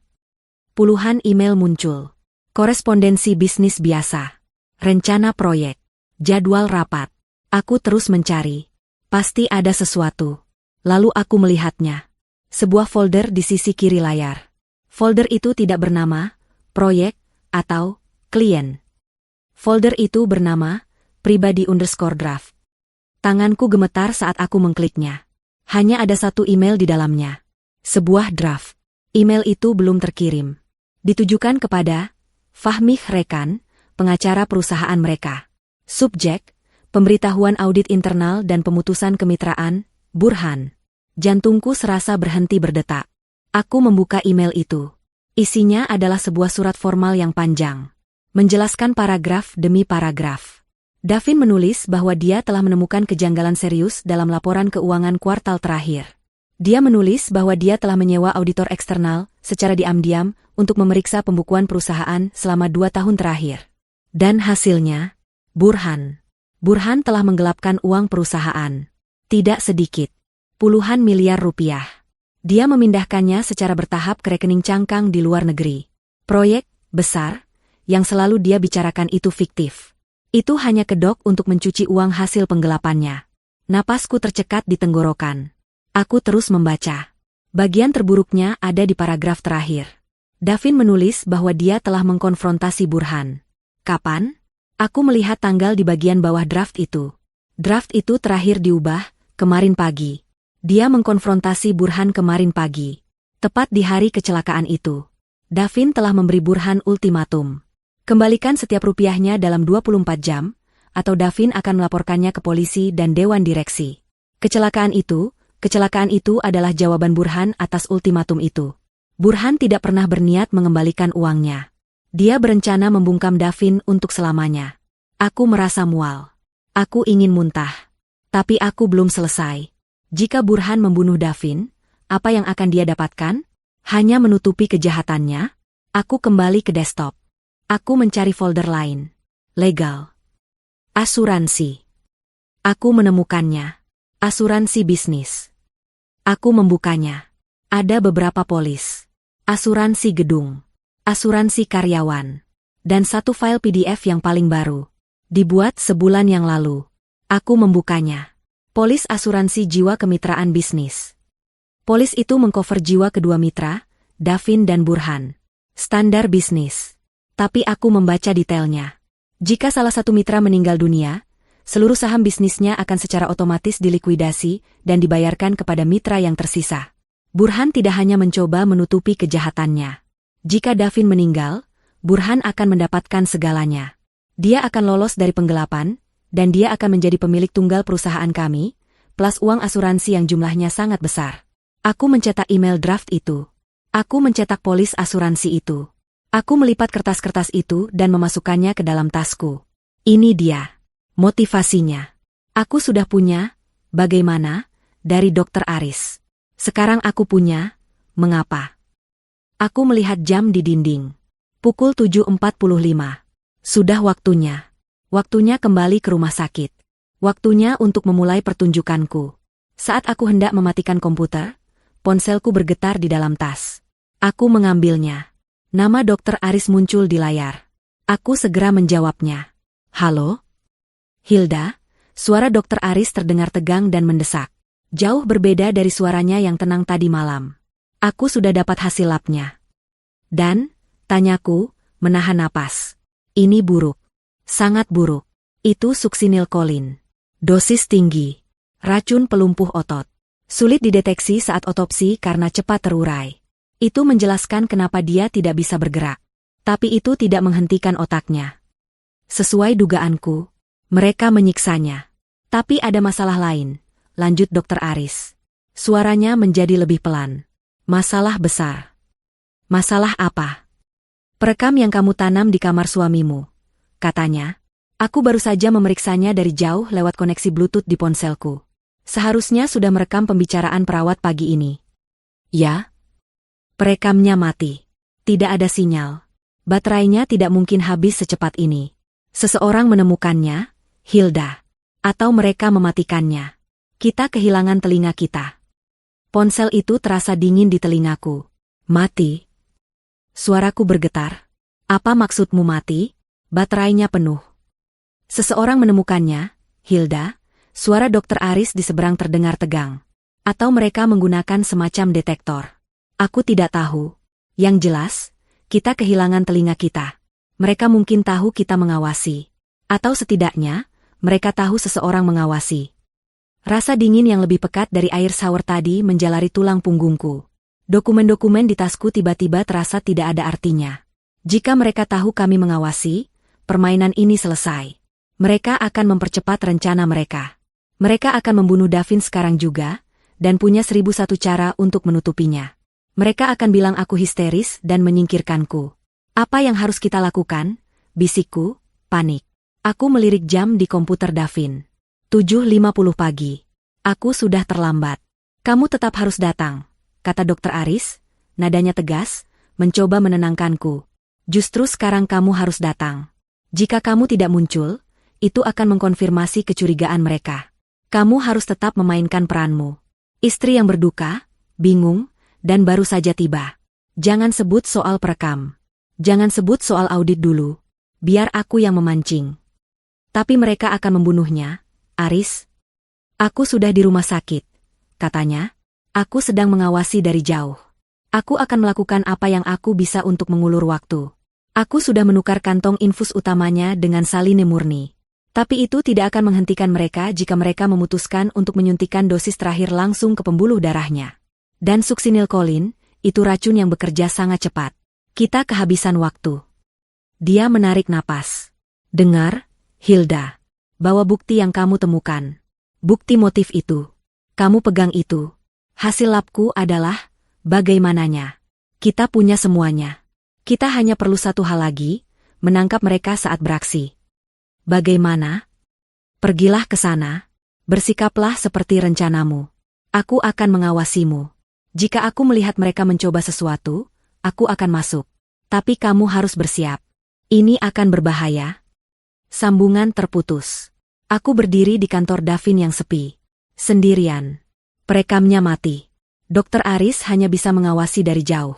Puluhan email muncul. Korespondensi bisnis biasa. Rencana proyek. Jadwal rapat. Aku terus mencari. Pasti ada sesuatu. Lalu aku melihatnya. Sebuah folder di sisi kiri layar. Folder itu tidak bernama, proyek, atau klien. Folder itu bernama, pribadi_draft. Tanganku gemetar saat aku mengkliknya. Hanya ada satu email di dalamnya. Sebuah draft. Email itu belum terkirim. Ditujukan kepada Fahmi Rekan, pengacara perusahaan mereka. Subjek, pemberitahuan audit internal dan pemutusan kemitraan, Burhan. Jantungku serasa berhenti berdetak. Aku membuka email itu. Isinya adalah sebuah surat formal yang panjang. Menjelaskan paragraf demi paragraf. Davin menulis bahwa dia telah menemukan kejanggalan serius dalam laporan keuangan kuartal terakhir. Dia menulis bahwa dia telah menyewa auditor eksternal secara diam-diam untuk memeriksa pembukuan perusahaan selama 2 tahun terakhir. Dan hasilnya, Burhan. Burhan telah menggelapkan uang perusahaan. Tidak sedikit. Puluhan miliar rupiah. Dia memindahkannya secara bertahap ke rekening cangkang di luar negeri. Proyek besar yang selalu dia bicarakan itu fiktif. Itu hanya kedok untuk mencuci uang hasil penggelapannya. Napasku tercekat di tenggorokan. Aku terus membaca. Bagian terburuknya ada di paragraf terakhir. Davin menulis bahwa dia telah mengkonfrontasi Burhan. Kapan? Aku melihat tanggal di bagian bawah draft itu. Draft itu terakhir diubah kemarin pagi. Dia mengkonfrontasi Burhan kemarin pagi. Tepat di hari kecelakaan itu. Davin telah memberi Burhan ultimatum. Kembalikan setiap rupiahnya dalam 24 jam, atau Davin akan melaporkannya ke polisi dan dewan direksi. Kecelakaan itu adalah jawaban Burhan atas ultimatum itu. Burhan tidak pernah berniat mengembalikan uangnya. Dia berencana membungkam Davin untuk selamanya. Aku merasa mual. Aku ingin muntah. Tapi aku belum selesai. Jika Burhan membunuh Davin, apa yang akan dia dapatkan? Hanya menutupi kejahatannya? Aku kembali ke desktop. Aku mencari folder lain. Legal. Asuransi. Aku menemukannya. Asuransi bisnis. Aku membukanya. Ada beberapa polis. Asuransi gedung. Asuransi karyawan. Dan satu file PDF yang paling baru. Dibuat sebulan yang lalu. Aku membukanya. Polis asuransi jiwa kemitraan bisnis. Polis itu mengcover jiwa kedua mitra, Davin dan Burhan. Standar bisnis. Tapi aku membaca detailnya. Jika salah satu mitra meninggal dunia, seluruh saham bisnisnya akan secara otomatis dilikuidasi dan dibayarkan kepada mitra yang tersisa. Burhan tidak hanya mencoba menutupi kejahatannya. Jika Davin meninggal, Burhan akan mendapatkan segalanya. Dia akan lolos dari penggelapan, dan dia akan menjadi pemilik tunggal perusahaan kami, plus uang asuransi yang jumlahnya sangat besar. Aku mencetak email draft itu. Aku mencetak polis asuransi itu. Aku melipat kertas-kertas itu dan memasukkannya ke dalam tasku. Ini dia. Motivasinya. Aku sudah punya, bagaimana, dari Dr. Aris. Sekarang aku punya, mengapa? Aku melihat jam di dinding. Pukul 7.45. Sudah waktunya. Waktunya kembali ke rumah sakit. Waktunya untuk memulai pertunjukanku. Saat aku hendak mematikan komputer, ponselku bergetar di dalam tas. Aku mengambilnya. Nama Dokter Aris muncul di layar. Aku segera menjawabnya. Halo? Hilda, suara Dokter Aris terdengar tegang dan mendesak. Jauh berbeda dari suaranya yang tenang tadi malam. Aku sudah dapat hasil labnya. Dan, tanyaku, menahan napas. Ini buruk. Sangat buruk. Itu suksinilkolin. Dosis tinggi. Racun pelumpuh otot. Sulit dideteksi saat otopsi karena cepat terurai. Itu menjelaskan kenapa dia tidak bisa bergerak. Tapi itu tidak menghentikan otaknya. Sesuai dugaanku, mereka menyiksanya. Tapi ada masalah lain, lanjut Dokter Aris. Suaranya menjadi lebih pelan. Masalah besar. Masalah apa? Perekam yang kamu tanam di kamar suamimu. Katanya, aku baru saja memeriksanya dari jauh lewat koneksi Bluetooth di ponselku. Seharusnya sudah merekam pembicaraan perawat pagi ini. Ya? Perekamnya mati. Tidak ada sinyal. Baterainya tidak mungkin habis secepat ini. Seseorang menemukannya, Hilda. Atau mereka mematikannya. Kita kehilangan telinga kita. Ponsel itu terasa dingin di telingaku. Mati. Suaraku bergetar. Apa maksudmu mati? Baterainya penuh. Seseorang menemukannya, Hilda. Suara Dokter Aris di seberang terdengar tegang. Atau mereka menggunakan semacam detektor. Aku tidak tahu. Yang jelas, kita kehilangan telinga kita. Mereka mungkin tahu kita mengawasi. Atau setidaknya, mereka tahu seseorang mengawasi. Rasa dingin yang lebih pekat dari air shower tadi menjalari tulang punggungku. Dokumen-dokumen di tasku tiba-tiba terasa tidak ada artinya. Jika mereka tahu kami mengawasi, permainan ini selesai. Mereka akan mempercepat rencana mereka. Mereka akan membunuh Davin sekarang juga, dan punya 1001 cara untuk menutupinya. Mereka akan bilang aku histeris dan menyingkirkanku. Apa yang harus kita lakukan? Bisikku, panik. Aku melirik jam di komputer Davin. 7.50 pagi. Aku sudah terlambat. Kamu tetap harus datang, kata Dokter Aris, nadanya tegas, mencoba menenangkanku. Justru sekarang kamu harus datang. Jika kamu tidak muncul, itu akan mengkonfirmasi kecurigaan mereka. Kamu harus tetap memainkan peranmu. Istri yang berduka, bingung, dan baru saja tiba. Jangan sebut soal perekam. Jangan sebut soal audit dulu. Biar aku yang memancing. Tapi mereka akan membunuhnya, Aris. Aku sudah di rumah sakit, katanya. Aku sedang mengawasi dari jauh. Aku akan melakukan apa yang aku bisa untuk mengulur waktu. Aku sudah menukar kantong infus utamanya dengan saline murni. Tapi itu tidak akan menghentikan mereka jika mereka memutuskan untuk menyuntikkan dosis terakhir langsung ke pembuluh darahnya. Dan suksinilkolin, itu racun yang bekerja sangat cepat. Kita kehabisan waktu. Dia menarik napas. Dengar, Hilda. Bawa bukti yang kamu temukan. Bukti motif itu. Kamu pegang itu. Hasil labku adalah, bagaimananya. Kita punya semuanya. Kita hanya perlu satu hal lagi, menangkap mereka saat beraksi. Bagaimana? Pergilah ke sana. Bersikaplah seperti rencanamu. Aku akan mengawasimu. Jika aku melihat mereka mencoba sesuatu, aku akan masuk. Tapi kamu harus bersiap. Ini akan berbahaya. Sambungan terputus. Aku berdiri di kantor Davin yang sepi. Sendirian. Perekamnya mati. Dokter Aris hanya bisa mengawasi dari jauh.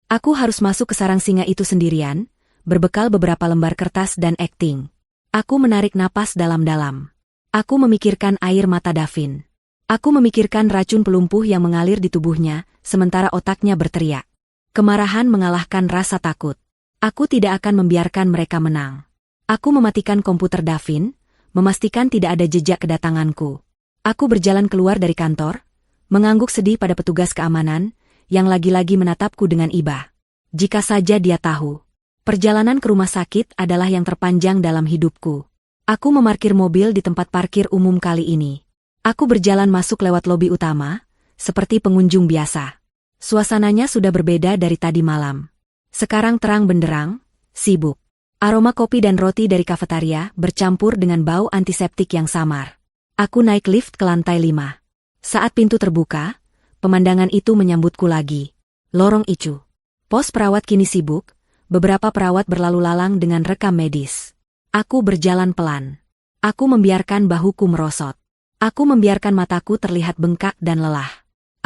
Aku harus masuk ke sarang singa itu sendirian, berbekal beberapa lembar kertas dan akting. Aku menarik napas dalam-dalam. Aku memikirkan air mata Davin. Aku memikirkan racun pelumpuh yang mengalir di tubuhnya, sementara otaknya berteriak. Kemarahan mengalahkan rasa takut. Aku tidak akan membiarkan mereka menang. Aku mematikan komputer Davin, memastikan tidak ada jejak kedatanganku. Aku berjalan keluar dari kantor, mengangguk sedih pada petugas keamanan, yang lagi-lagi menatapku dengan iba. Jika saja dia tahu. Perjalanan ke rumah sakit adalah yang terpanjang dalam hidupku. Aku memarkir mobil di tempat parkir umum kali ini. Aku berjalan masuk lewat lobi utama, seperti pengunjung biasa. Suasananya sudah berbeda dari tadi malam. Sekarang terang benderang, sibuk. Aroma kopi dan roti dari kafetaria bercampur dengan bau antiseptik yang samar. Aku naik lift ke lantai 5. Saat pintu terbuka, pemandangan itu menyambutku lagi. Lorong Icu. Pos perawat kini sibuk, beberapa perawat berlalu lalang dengan rekam medis. Aku berjalan pelan. Aku membiarkan bahuku merosot. Aku membiarkan mataku terlihat bengkak dan lelah.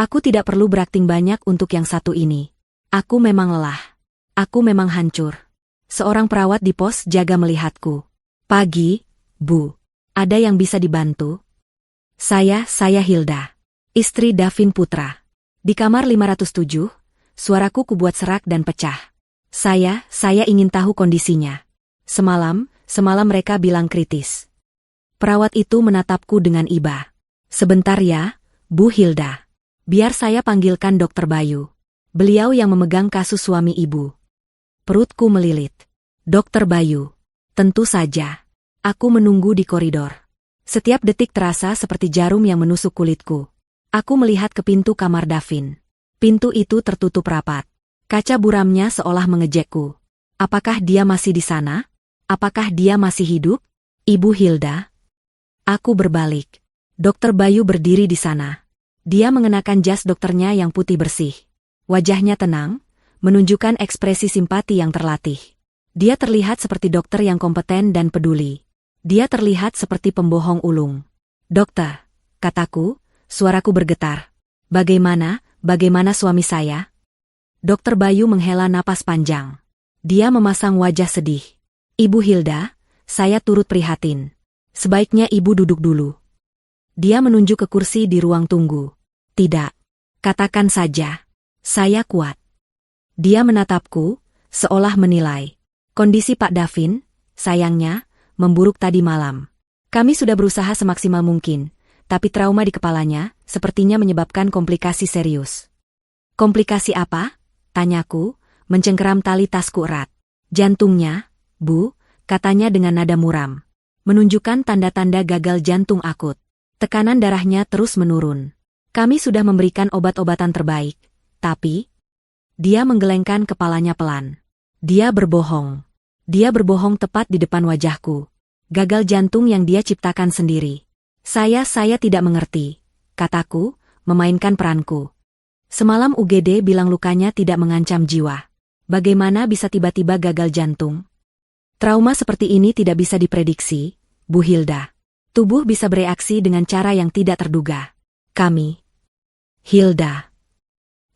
Aku tidak perlu berakting banyak untuk yang satu ini. Aku memang lelah. Aku memang hancur. Seorang perawat di pos jaga melihatku. Pagi, Bu. Ada yang bisa dibantu? Saya Hilda. Istri Davin Putra. Di kamar 507, suaraku kubuat serak dan pecah. Saya ingin tahu kondisinya. Semalam mereka bilang kritis. Perawat itu menatapku dengan iba. Sebentar ya, Bu Hilda. Biar saya panggilkan Dokter Bayu. Beliau yang memegang kasus suami ibu. Perutku melilit. Dokter Bayu. Tentu saja. Aku menunggu di koridor. Setiap detik terasa seperti jarum yang menusuk kulitku. Aku melihat ke pintu kamar Davin. Pintu itu tertutup rapat. Kaca buramnya seolah mengejekku. Apakah dia masih di sana? Apakah dia masih hidup? Ibu Hilda? Aku berbalik. Dokter Bayu berdiri di sana. Dia mengenakan jas dokternya yang putih bersih. Wajahnya tenang, menunjukkan ekspresi simpati yang terlatih. Dia terlihat seperti dokter yang kompeten dan peduli. Dia terlihat seperti pembohong ulung. Dokter, kataku, suaraku bergetar. Bagaimana suami saya? Dokter Bayu menghela napas panjang. Dia memasang wajah sedih. Ibu Hilda, saya turut prihatin. Sebaiknya ibu duduk dulu. Dia menunjuk ke kursi di ruang tunggu. Tidak. Katakan saja. Saya kuat. Dia menatapku, seolah menilai. Kondisi Pak Davin, sayangnya, memburuk tadi malam. Kami sudah berusaha semaksimal mungkin, tapi trauma di kepalanya sepertinya menyebabkan komplikasi serius. Komplikasi apa? Tanyaku, mencengkeram tali tasku erat. Jantungnya, Bu, katanya dengan nada muram. Menunjukkan tanda-tanda gagal jantung akut. Tekanan darahnya terus menurun. Kami sudah memberikan obat-obatan terbaik, tapi... Dia menggelengkan kepalanya pelan. Dia berbohong. Dia berbohong tepat di depan wajahku. Gagal jantung yang dia ciptakan sendiri. Saya tidak mengerti, kataku, memainkan peranku. Semalam UGD bilang lukanya tidak mengancam jiwa. Bagaimana bisa tiba-tiba gagal jantung? Trauma seperti ini tidak bisa diprediksi, Bu Hilda. Tubuh bisa bereaksi dengan cara yang tidak terduga. Kami. Hilda.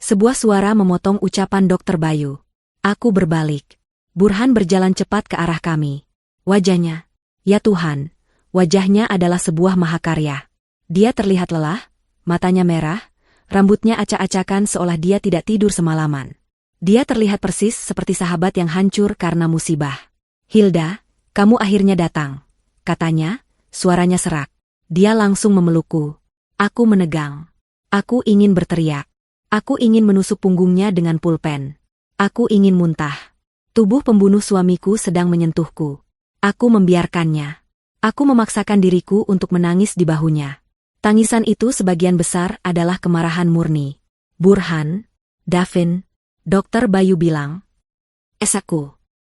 Sebuah suara memotong ucapan Dokter Bayu. Aku berbalik. Burhan berjalan cepat ke arah kami. Wajahnya. Ya Tuhan, wajahnya adalah sebuah mahakarya. Dia terlihat lelah, matanya merah, rambutnya acak-acakan seolah dia tidak tidur semalaman. Dia terlihat persis seperti sahabat yang hancur karena musibah. Hilda, kamu akhirnya datang. Katanya, suaranya serak. Dia langsung memelukku. Aku menegang. Aku ingin berteriak. Aku ingin menusuk punggungnya dengan pulpen. Aku ingin muntah. Tubuh pembunuh suamiku sedang menyentuhku. Aku membiarkannya. Aku memaksakan diriku untuk menangis di bahunya. Tangisan itu sebagian besar adalah kemarahan murni. Burhan, Davin, Dokter Bayu bilang.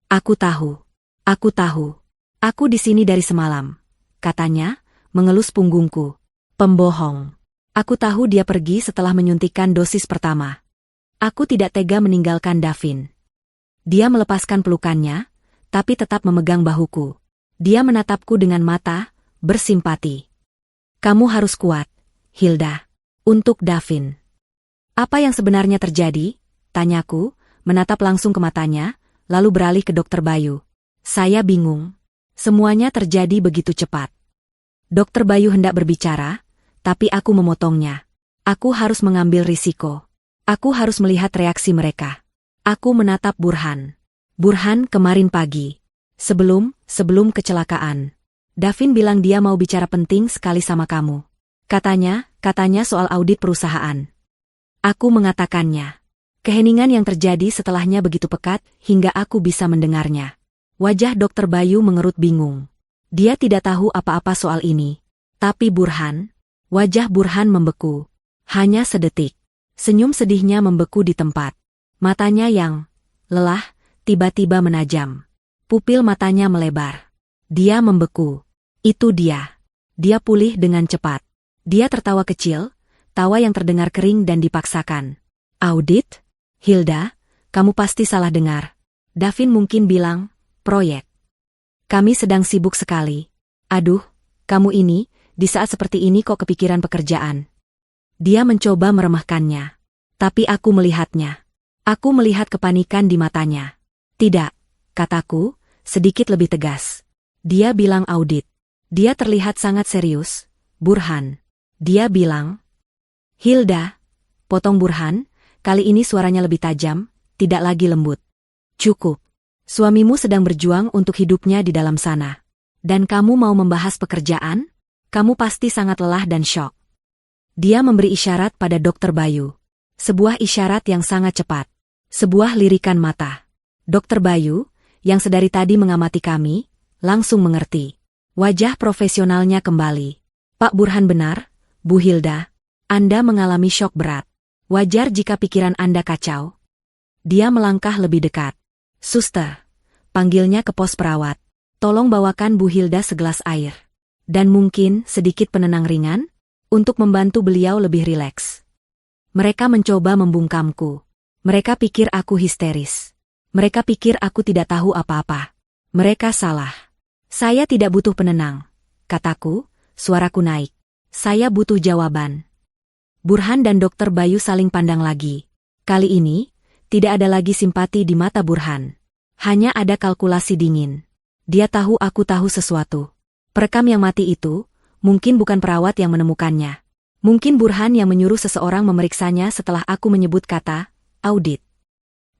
Aku tahu. Aku di sini dari semalam. Katanya, mengelus punggungku. Pembohong. Aku tahu dia pergi setelah menyuntikkan dosis pertama. Aku tidak tega meninggalkan Davin. Dia melepaskan pelukannya, tapi tetap memegang bahuku. Dia menatapku dengan mata, bersimpati. Kamu harus kuat, Hilda. Untuk Davin. Apa yang sebenarnya terjadi? Tanyaku, menatap langsung ke matanya, lalu beralih ke Dokter Bayu. Saya bingung. Semuanya terjadi begitu cepat. Dokter Bayu hendak berbicara, tapi aku memotongnya. Aku harus mengambil risiko. Aku harus melihat reaksi mereka. Aku menatap Burhan. Burhan kemarin pagi. Sebelum kecelakaan. Davin bilang dia mau bicara penting sekali sama kamu. Katanya soal audit perusahaan. Aku mengatakannya. Keheningan yang terjadi setelahnya begitu pekat hingga aku bisa mendengarnya. Wajah Dokter Bayu mengerut bingung. Dia tidak tahu apa-apa soal ini. Tapi wajah Burhan membeku. Hanya sedetik. Senyum sedihnya membeku di tempat. Matanya yang lelah, tiba-tiba menajam. Pupil matanya melebar. Dia membeku. Itu dia. Dia pulih dengan cepat. Dia tertawa kecil, tawa yang terdengar kering dan dipaksakan. Audit? Hilda, kamu pasti salah dengar. Davin mungkin bilang, proyek. Kami sedang sibuk sekali. Aduh, kamu ini, di saat seperti ini kok kepikiran pekerjaan. Dia mencoba meremehkannya. Tapi aku melihatnya. Aku melihat kepanikan di matanya. Tidak, kataku, sedikit lebih tegas. Dia bilang audit. Dia terlihat sangat serius. Burhan. Dia bilang. Hilda, potong Burhan, kali ini suaranya lebih tajam, tidak lagi lembut. Cukup. Suamimu sedang berjuang untuk hidupnya di dalam sana. Dan kamu mau membahas pekerjaan? Kamu pasti sangat lelah dan syok. Dia memberi isyarat pada Dr. Bayu. Sebuah isyarat yang sangat cepat. Sebuah lirikan mata. Dr. Bayu, yang sedari tadi mengamati kami, langsung mengerti. Wajah profesionalnya kembali. Pak Burhan benar, Bu Hilda. Anda mengalami syok berat. Wajar jika pikiran Anda kacau. Dia melangkah lebih dekat. Suster, panggilnya ke pos perawat. Tolong bawakan Bu Hilda segelas air. Dan mungkin sedikit penenang ringan, untuk membantu beliau lebih rileks. Mereka mencoba membungkamku. Mereka pikir aku histeris. Mereka pikir aku tidak tahu apa-apa. Mereka salah. Saya tidak butuh penenang, kataku, suaraku naik. Saya butuh jawaban. Burhan dan Dr. Bayu saling pandang lagi. Kali ini, tidak ada lagi simpati di mata Burhan. Hanya ada kalkulasi dingin. Dia tahu aku tahu sesuatu. Perekam yang mati itu, mungkin bukan perawat yang menemukannya. Mungkin Burhan yang menyuruh seseorang memeriksanya setelah aku menyebut kata, audit.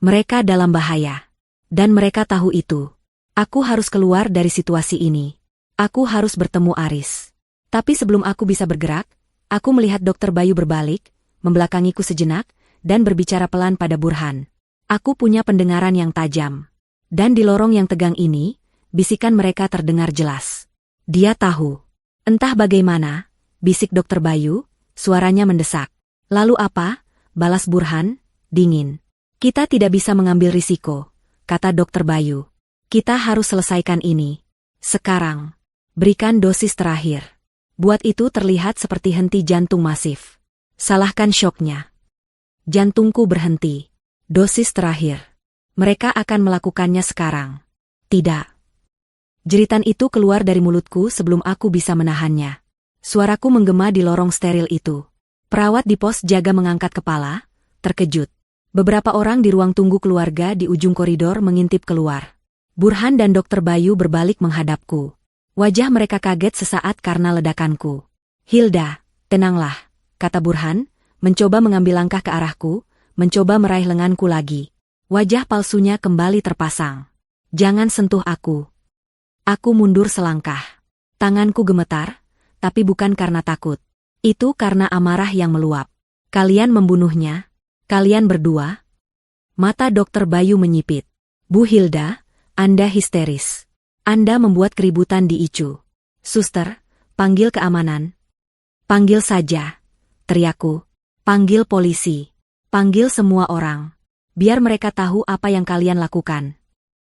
Mereka dalam bahaya. Dan mereka tahu itu. Aku harus keluar dari situasi ini. Aku harus bertemu Aris. Tapi sebelum aku bisa bergerak, aku melihat Dr. Bayu berbalik, membelakangiku sejenak, dan berbicara pelan pada Burhan. Aku punya pendengaran yang tajam. Dan di lorong yang tegang ini, bisikan mereka terdengar jelas. Dia tahu. Entah bagaimana, bisik Dr. Bayu, suaranya mendesak. Lalu apa? Balas Burhan, dingin. Kita tidak bisa mengambil risiko, kata Dr. Bayu. Kita harus selesaikan ini. Sekarang. Berikan dosis terakhir. Buat itu terlihat seperti henti jantung masif. Salahkan syoknya. Jantungku berhenti. Dosis terakhir. Mereka akan melakukannya sekarang. Tidak. Jeritan itu keluar dari mulutku sebelum aku bisa menahannya. Suaraku menggema di lorong steril itu. Perawat di pos jaga mengangkat kepala, terkejut. Beberapa orang di ruang tunggu keluarga di ujung koridor mengintip keluar. Burhan dan Dr. Bayu berbalik menghadapku. Wajah mereka kaget sesaat karena ledakanku. Hilda, tenanglah, kata Burhan, mencoba mengambil langkah ke arahku, mencoba meraih lenganku lagi. Wajah palsunya kembali terpasang. Jangan sentuh aku. Aku mundur selangkah. Tanganku gemetar, tapi bukan karena takut. Itu karena amarah yang meluap. Kalian membunuhnya? Kalian berdua? Mata Dr. Bayu menyipit. Bu Hilda, Anda histeris. Anda membuat keributan di ICU. Suster, panggil keamanan. Panggil saja, teriakku. Panggil polisi. Panggil semua orang. Biar mereka tahu apa yang kalian lakukan.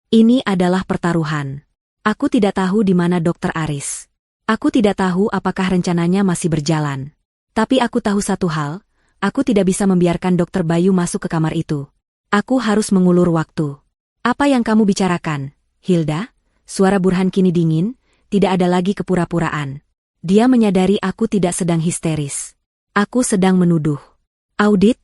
Ini adalah pertaruhan. Aku tidak tahu di mana Dr. Aris. Aku tidak tahu apakah rencananya masih berjalan. Tapi aku tahu satu hal, aku tidak bisa membiarkan Dr. Bayu masuk ke kamar itu. Aku harus mengulur waktu. Apa yang kamu bicarakan, Hilda? Suara Burhan kini dingin, tidak ada lagi kepura-puraan. Dia menyadari aku tidak sedang histeris. Aku sedang menuduh. Audit,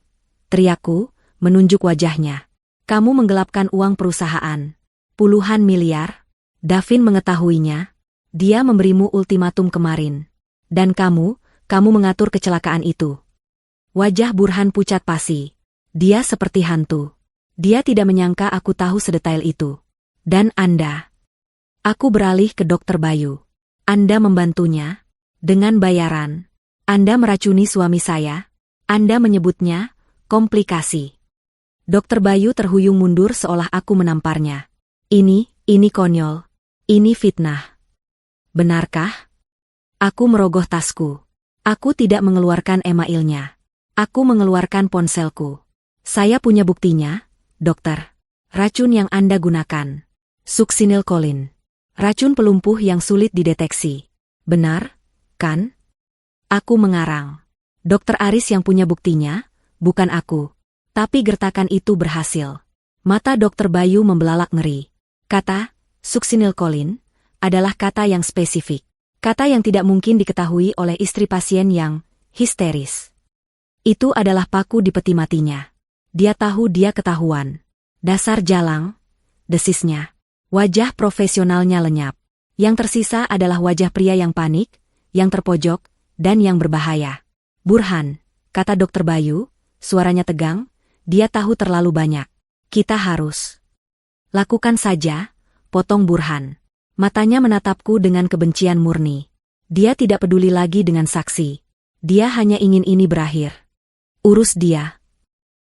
teriakku, menunjuk wajahnya. Kamu menggelapkan uang perusahaan. Puluhan miliar. Davin mengetahuinya. Dia memberimu ultimatum kemarin. Dan kamu mengatur kecelakaan itu. Wajah Burhan pucat pasi. Dia seperti hantu. Dia tidak menyangka aku tahu sedetail itu. Dan Anda. Aku beralih ke Dr. Bayu. Anda membantunya. Dengan bayaran. Anda meracuni suami saya. Anda menyebutnya komplikasi. Dr. Bayu terhuyung mundur seolah aku menamparnya. Ini konyol. Ini fitnah. Benarkah? Aku merogoh tasku. Aku tidak mengeluarkan emailnya. Aku mengeluarkan ponselku. Saya punya buktinya, dokter. Racun yang Anda gunakan. Suksinilkolin. Racun pelumpuh yang sulit dideteksi. Benar, kan? Aku mengarang. Dokter Aris yang punya buktinya, bukan aku. Tapi gertakan itu berhasil. Mata Dr. Bayu membelalak ngeri. Kata, suksinilkolin, adalah kata yang spesifik. Kata yang tidak mungkin diketahui oleh istri pasien yang histeris. Itu adalah paku di peti matinya. Dia tahu dia ketahuan. Dasar jalang. desisnya. Wajah profesionalnya lenyap. Yang tersisa adalah wajah pria yang panik, yang terpojok, dan yang berbahaya. Burhan, kata Dokter Bayu, suaranya tegang, dia tahu terlalu banyak. Kita harus lakukan saja, potong Burhan. Matanya menatapku dengan kebencian murni. Dia tidak peduli lagi dengan saksi. Dia hanya ingin ini berakhir. Urus dia.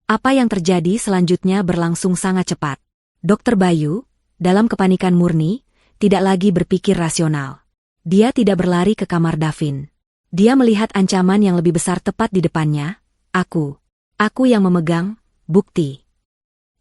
Apa yang terjadi selanjutnya berlangsung sangat cepat. Dokter Bayu, dalam kepanikan murni, tidak lagi berpikir rasional. Dia tidak berlari ke kamar Davin. Dia melihat ancaman yang lebih besar tepat di depannya. Aku. Aku yang memegang bukti.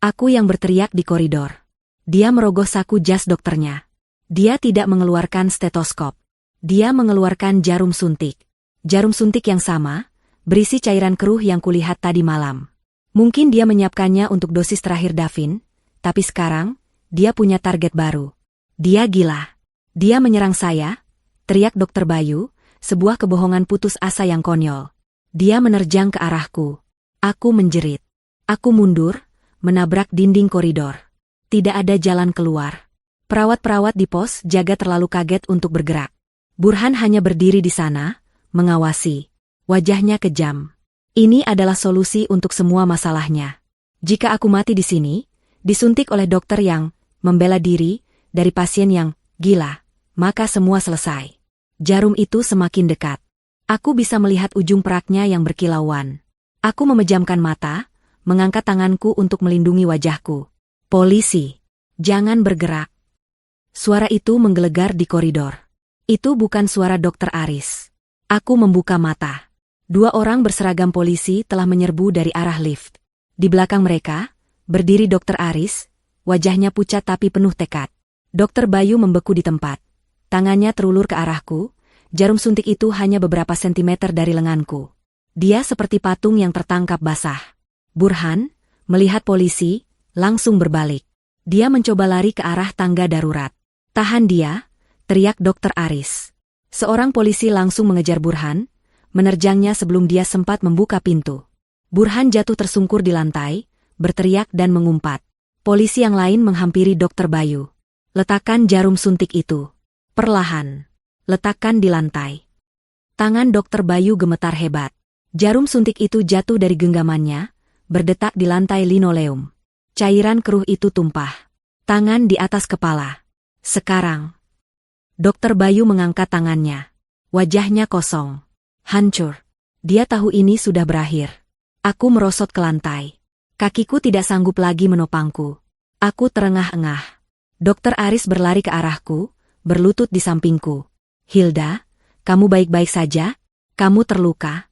Aku yang berteriak di koridor. Dia merogoh saku jas dokternya. Dia tidak mengeluarkan stetoskop. Dia mengeluarkan jarum suntik. Jarum suntik yang sama, berisi cairan keruh yang kulihat tadi malam. Mungkin dia menyiapkannya untuk dosis terakhir Davin, tapi sekarang, dia punya target baru. Dia gila. Dia menyerang saya, teriak Dokter Bayu, sebuah kebohongan putus asa yang konyol. Dia menerjang ke arahku. Aku menjerit. Aku mundur, menabrak dinding koridor. Tidak ada jalan keluar. Perawat-perawat di pos jaga terlalu kaget untuk bergerak. Burhan hanya berdiri di sana, mengawasi. Wajahnya kejam. Ini adalah solusi untuk semua masalahnya. Jika aku mati di sini, disuntik oleh dokter yang membela diri dari pasien yang gila, maka semua selesai. Jarum itu semakin dekat. Aku bisa melihat ujung peraknya yang berkilauan. Aku memejamkan mata, mengangkat tanganku untuk melindungi wajahku. Polisi, jangan bergerak. Suara itu menggelegar di koridor. Itu bukan suara Dokter Aris. Aku membuka mata. 2 orang berseragam polisi telah menyerbu dari arah lift. Di belakang mereka, berdiri Dokter Aris, wajahnya pucat tapi penuh tekad. Dokter Bayu membeku di tempat. Tangannya terulur ke arahku, jarum suntik itu hanya beberapa sentimeter dari lenganku. Dia seperti patung yang tertangkap basah. Burhan, melihat polisi, langsung berbalik. Dia mencoba lari ke arah tangga darurat. Tahan dia, teriak Dokter Aris. Seorang polisi langsung mengejar Burhan, menerjangnya sebelum dia sempat membuka pintu. Burhan jatuh tersungkur di lantai, berteriak dan mengumpat. Polisi yang lain menghampiri Dokter Bayu. Letakkan jarum suntik itu. Perlahan. Letakkan di lantai. Tangan Dokter Bayu gemetar hebat. Jarum suntik itu jatuh dari genggamannya, berdetak di lantai linoleum. Cairan keruh itu tumpah. Tangan di atas kepala. Sekarang. Dokter Bayu mengangkat tangannya. Wajahnya kosong. Hancur. Dia tahu ini sudah berakhir. Aku merosot ke lantai. Kakiku tidak sanggup lagi menopangku. Aku terengah-engah. Dokter Aris berlari ke arahku, berlutut di sampingku. Hilda, kamu baik-baik saja? Kamu terluka?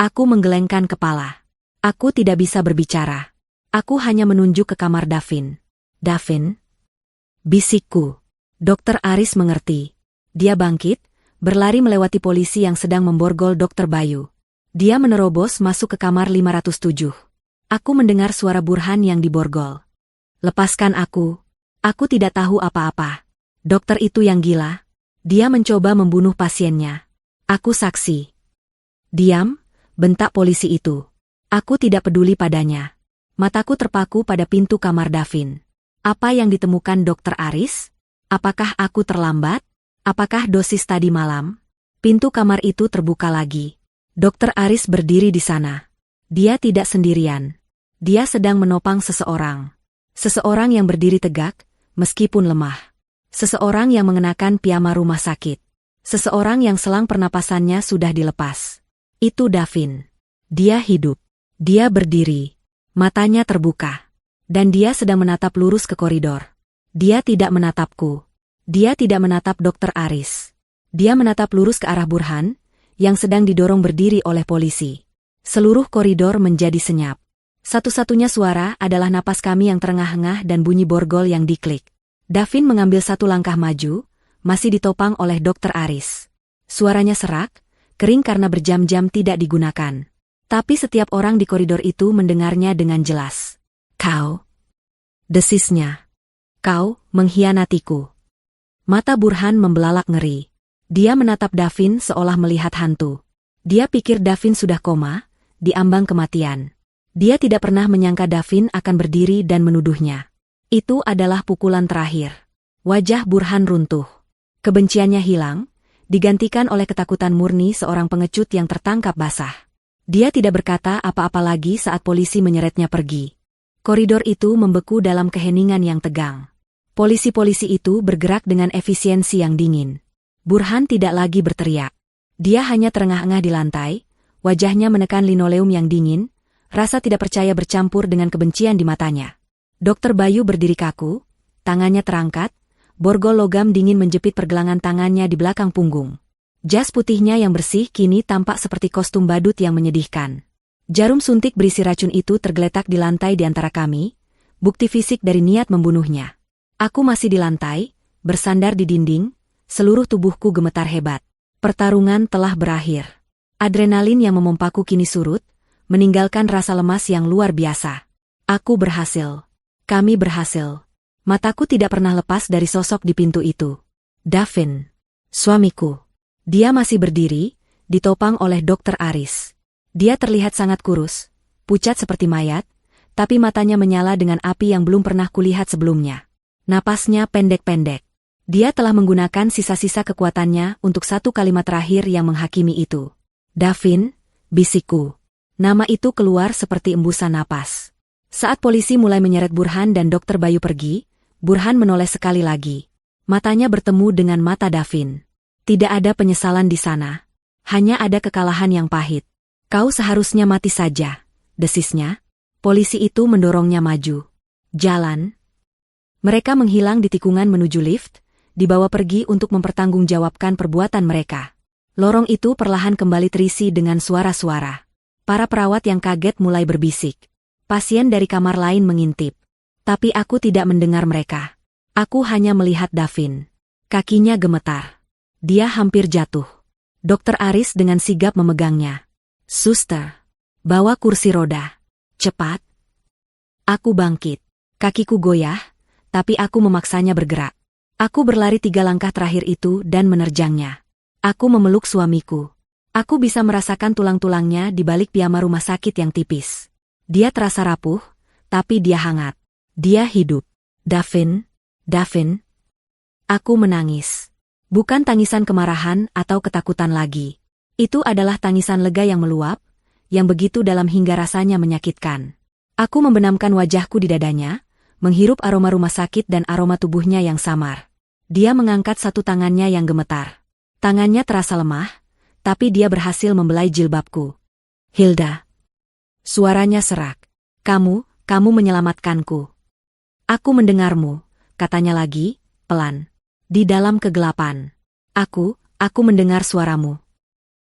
Aku menggelengkan kepala. Aku tidak bisa berbicara. Aku hanya menunjuk ke kamar Davin. Davin? Bisikku. Dokter Aris mengerti. Dia bangkit, berlari melewati polisi yang sedang memborgol Dokter Bayu. Dia menerobos masuk ke kamar 507. Aku mendengar suara Burhan yang diborgol. Lepaskan aku. Aku tidak tahu apa-apa. Dokter itu yang gila. Dia mencoba membunuh pasiennya. Aku saksi. Diam, bentak polisi itu. Aku tidak peduli padanya. Mataku terpaku pada pintu kamar Davin. Apa yang ditemukan Dokter Aris? Apakah aku terlambat? Apakah dosis tadi malam? Pintu kamar itu terbuka lagi. Dokter Aris berdiri di sana. Dia tidak sendirian. Dia sedang menopang seseorang. Seseorang yang berdiri tegak, meskipun lemah. Seseorang yang mengenakan piyama rumah sakit. Seseorang yang selang pernapasannya sudah dilepas. Itu Davin. Dia hidup. Dia berdiri. Matanya terbuka. Dan dia sedang menatap lurus ke koridor. Dia tidak menatapku. Dia tidak menatap Dokter Aris. Dia menatap lurus ke arah Burhan, yang sedang didorong berdiri oleh polisi. Seluruh koridor menjadi senyap. Satu-satunya suara adalah napas kami yang terengah-engah dan bunyi borgol yang diklik. Davin mengambil satu langkah maju, masih ditopang oleh Dokter Aris. Suaranya serak, kering karena berjam-jam tidak digunakan. Tapi setiap orang di koridor itu mendengarnya dengan jelas. Kau. Desisnya. Kau mengkhianatiku. Mata Burhan membelalak ngeri. Dia menatap Davin seolah melihat hantu. Dia pikir Davin sudah koma, di ambang kematian. Dia tidak pernah menyangka Davin akan berdiri dan menuduhnya. Itu adalah pukulan terakhir. Wajah Burhan runtuh. Kebenciannya hilang, digantikan oleh ketakutan murni seorang pengecut yang tertangkap basah. Dia tidak berkata apa-apa lagi saat polisi menyeretnya pergi. Koridor itu membeku dalam keheningan yang tegang. Polisi-polisi itu bergerak dengan efisiensi yang dingin. Burhan tidak lagi berteriak. Dia hanya terengah-engah di lantai, wajahnya menekan linoleum yang dingin, rasa tidak percaya bercampur dengan kebencian di matanya. Dokter Bayu berdiri kaku, tangannya terangkat, borgol logam dingin menjepit pergelangan tangannya di belakang punggung. Jas putihnya yang bersih kini tampak seperti kostum badut yang menyedihkan. Jarum suntik berisi racun itu tergeletak di lantai di antara kami, bukti fisik dari niat membunuhnya. Aku masih di lantai, bersandar di dinding, seluruh tubuhku gemetar hebat. Pertarungan telah berakhir. Adrenalin yang memompaku kini surut, meninggalkan rasa lemas yang luar biasa. Aku berhasil. Kami berhasil. Mataku tidak pernah lepas dari sosok di pintu itu. Davin. Suamiku. Dia masih berdiri, ditopang oleh Dokter Aris. Dia terlihat sangat kurus, pucat seperti mayat, tapi matanya menyala dengan api yang belum pernah kulihat sebelumnya. Napasnya pendek-pendek. Dia telah menggunakan sisa-sisa kekuatannya untuk satu kalimat terakhir yang menghakimi itu. Davin, bisikku. Nama itu keluar seperti embusan napas. Saat polisi mulai menyeret Burhan dan Dokter Bayu pergi, Burhan menoleh sekali lagi. Matanya bertemu dengan mata Davin. Tidak ada penyesalan di sana. Hanya ada kekalahan yang pahit. Kau seharusnya mati saja, desisnya. Polisi itu mendorongnya maju. Jalan. Mereka menghilang di tikungan menuju lift, dibawa pergi untuk mempertanggungjawabkan perbuatan mereka. Lorong itu perlahan kembali terisi dengan suara-suara. Para perawat yang kaget mulai berbisik. Pasien dari kamar lain mengintip. Tapi aku tidak mendengar mereka. Aku hanya melihat Davin. Kakinya gemetar. Dia hampir jatuh. Dokter Aris dengan sigap memegangnya. Suster, bawa kursi roda. Cepat. Aku bangkit. Kakiku goyah, tapi aku memaksanya bergerak. Aku berlari 3 langkah terakhir itu dan menerjangnya. Aku memeluk suamiku. Aku bisa merasakan tulang-tulangnya di balik piyama rumah sakit yang tipis. Dia terasa rapuh, tapi dia hangat. Dia hidup. Davin, Davin. Aku menangis. Bukan tangisan kemarahan atau ketakutan lagi. Itu adalah tangisan lega yang meluap, yang begitu dalam hingga rasanya menyakitkan. Aku membenamkan wajahku di dadanya, menghirup aroma rumah sakit dan aroma tubuhnya yang samar. Dia mengangkat satu tangannya yang gemetar. Tangannya terasa lemah, tapi dia berhasil membelai jilbabku. Hilda. Suaranya serak. Kamu menyelamatkanku. Aku mendengarmu, katanya lagi, pelan. Di dalam kegelapan. Aku mendengar suaramu.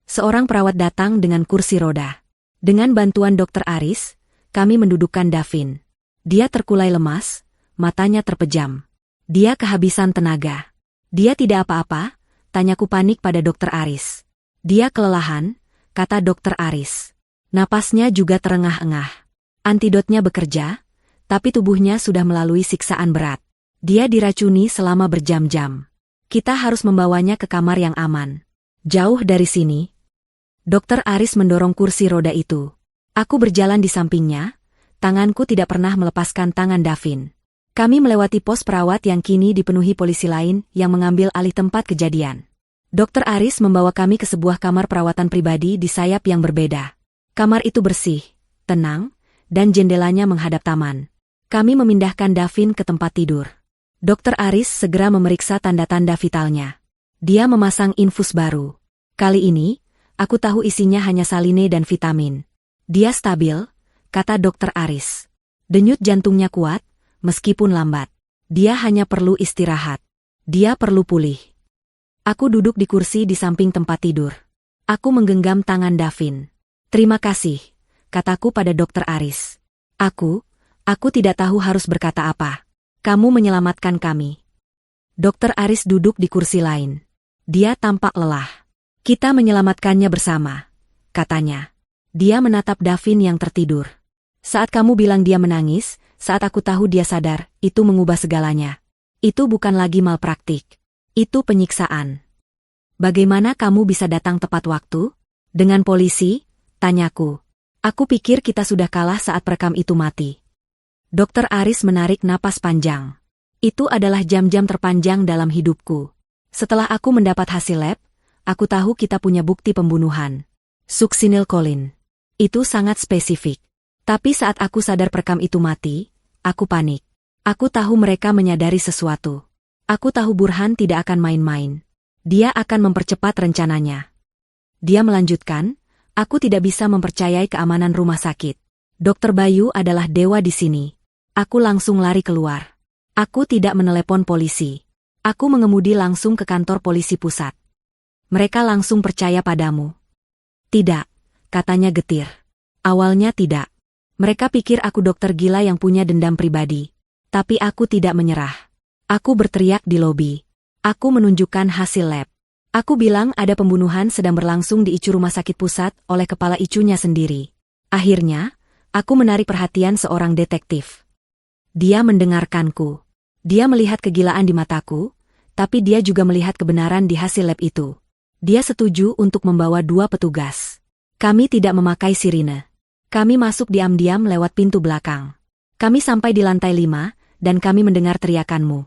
Seorang perawat datang dengan kursi roda. Dengan bantuan Dokter Aris, kami mendudukkan Davin. Dia terkulai lemas, matanya terpejam. Dia kehabisan tenaga. Dia tidak apa-apa, tanyaku panik pada Dokter Aris. Dia kelelahan, kata Dokter Aris. Napasnya juga terengah-engah. Antidotnya bekerja, tapi tubuhnya sudah melalui siksaan berat. Dia diracuni selama berjam-jam. Kita harus membawanya ke kamar yang aman. Jauh dari sini. Dokter Aris mendorong kursi roda itu. Aku berjalan di sampingnya, tanganku tidak pernah melepaskan tangan Davin. Kami melewati pos perawat yang kini dipenuhi polisi lain yang mengambil alih tempat kejadian. Dokter Aris membawa kami ke sebuah kamar perawatan pribadi di sayap yang berbeda. Kamar itu bersih, tenang, dan jendelanya menghadap taman. Kami memindahkan Davin ke tempat tidur. Dokter Aris segera memeriksa tanda-tanda vitalnya. Dia memasang infus baru. Kali ini, aku tahu isinya hanya saline dan vitamin. Dia stabil, kata Dokter Aris. Denyut jantungnya kuat, meskipun lambat. Dia hanya perlu istirahat. Dia perlu pulih. Aku duduk di kursi di samping tempat tidur. Aku menggenggam tangan Davin. Terima kasih, kataku pada Dokter Aris. Aku tidak tahu harus berkata apa. Kamu menyelamatkan kami. Dokter Aris duduk di kursi lain. Dia tampak lelah. Kita menyelamatkannya bersama, katanya. Dia menatap Davin yang tertidur. Saat kamu bilang dia menangis, saat aku tahu dia sadar, itu mengubah segalanya. Itu bukan lagi malpraktik. Itu penyiksaan. Bagaimana kamu bisa datang tepat waktu? Dengan polisi? Tanyaku. Aku pikir kita sudah kalah saat perekam itu mati. Dokter Aris menarik napas panjang. Itu adalah jam-jam terpanjang dalam hidupku. Setelah aku mendapat hasil lab, aku tahu kita punya bukti pembunuhan. Succinylcholine. Itu sangat spesifik. Tapi saat aku sadar perekam itu mati, aku panik. Aku tahu mereka menyadari sesuatu. Aku tahu Burhan tidak akan main-main. Dia akan mempercepat rencananya. Dia melanjutkan, aku tidak bisa mempercayai keamanan rumah sakit. Dokter Bayu adalah dewa di sini. Aku langsung lari keluar. Aku tidak menelepon polisi. Aku mengemudi langsung ke kantor polisi pusat. Mereka langsung percaya padamu. Tidak, katanya getir. Awalnya tidak. Mereka pikir aku dokter gila yang punya dendam pribadi. Tapi aku tidak menyerah. Aku berteriak di lobi. Aku menunjukkan hasil lab. Aku bilang ada pembunuhan sedang berlangsung di ICU rumah sakit pusat oleh kepala ICU-nya sendiri. Akhirnya, aku menarik perhatian seorang detektif. Dia mendengarkanku. Dia melihat kegilaan di mataku, tapi dia juga melihat kebenaran di hasil lab itu. Dia setuju untuk membawa 2 petugas. Kami tidak memakai sirine. Kami masuk diam-diam lewat pintu belakang. Kami sampai di lantai 5, dan kami mendengar teriakanmu.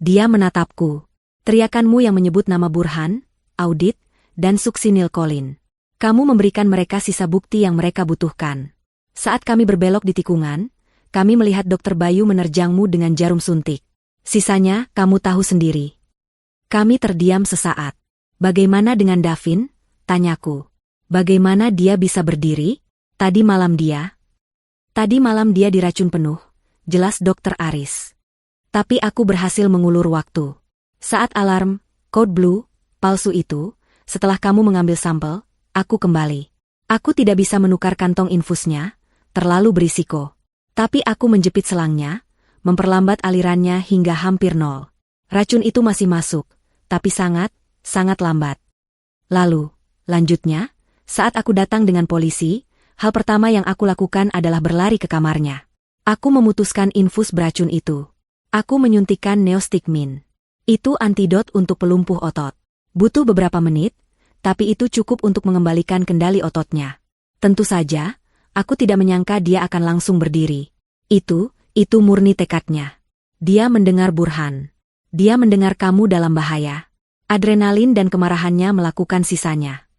Dia menatapku. Teriakanmu yang menyebut nama Burhan, audit, dan Succinylcholine. Kamu memberikan mereka sisa bukti yang mereka butuhkan. Saat kami berbelok di tikungan, kami melihat Dokter Bayu menerjangmu dengan jarum suntik. Sisanya, kamu tahu sendiri. Kami terdiam sesaat. Bagaimana dengan Davin? Tanyaku. Bagaimana dia bisa berdiri? Tadi malam dia diracun penuh, jelas Dokter Aris. Tapi aku berhasil mengulur waktu. Saat alarm, code blue, palsu itu, setelah kamu mengambil sampel, aku kembali. Aku tidak bisa menukar kantong infusnya, terlalu berisiko. Tapi aku menjepit selangnya, memperlambat alirannya hingga hampir nol. Racun itu masih masuk, tapi sangat lambat. Lalu, lanjutnya, saat aku datang dengan polisi, hal pertama yang aku lakukan adalah berlari ke kamarnya. Aku memutuskan infus beracun itu. Aku menyuntikkan neostigmin. Itu antidot untuk pelumpuh otot. Butuh beberapa menit, tapi itu cukup untuk mengembalikan kendali ototnya. Tentu saja, aku tidak menyangka dia akan langsung berdiri. Itu murni tekadnya. Dia mendengar Burhan. Dia mendengar kamu dalam bahaya. Adrenalin dan kemarahannya melakukan sisanya.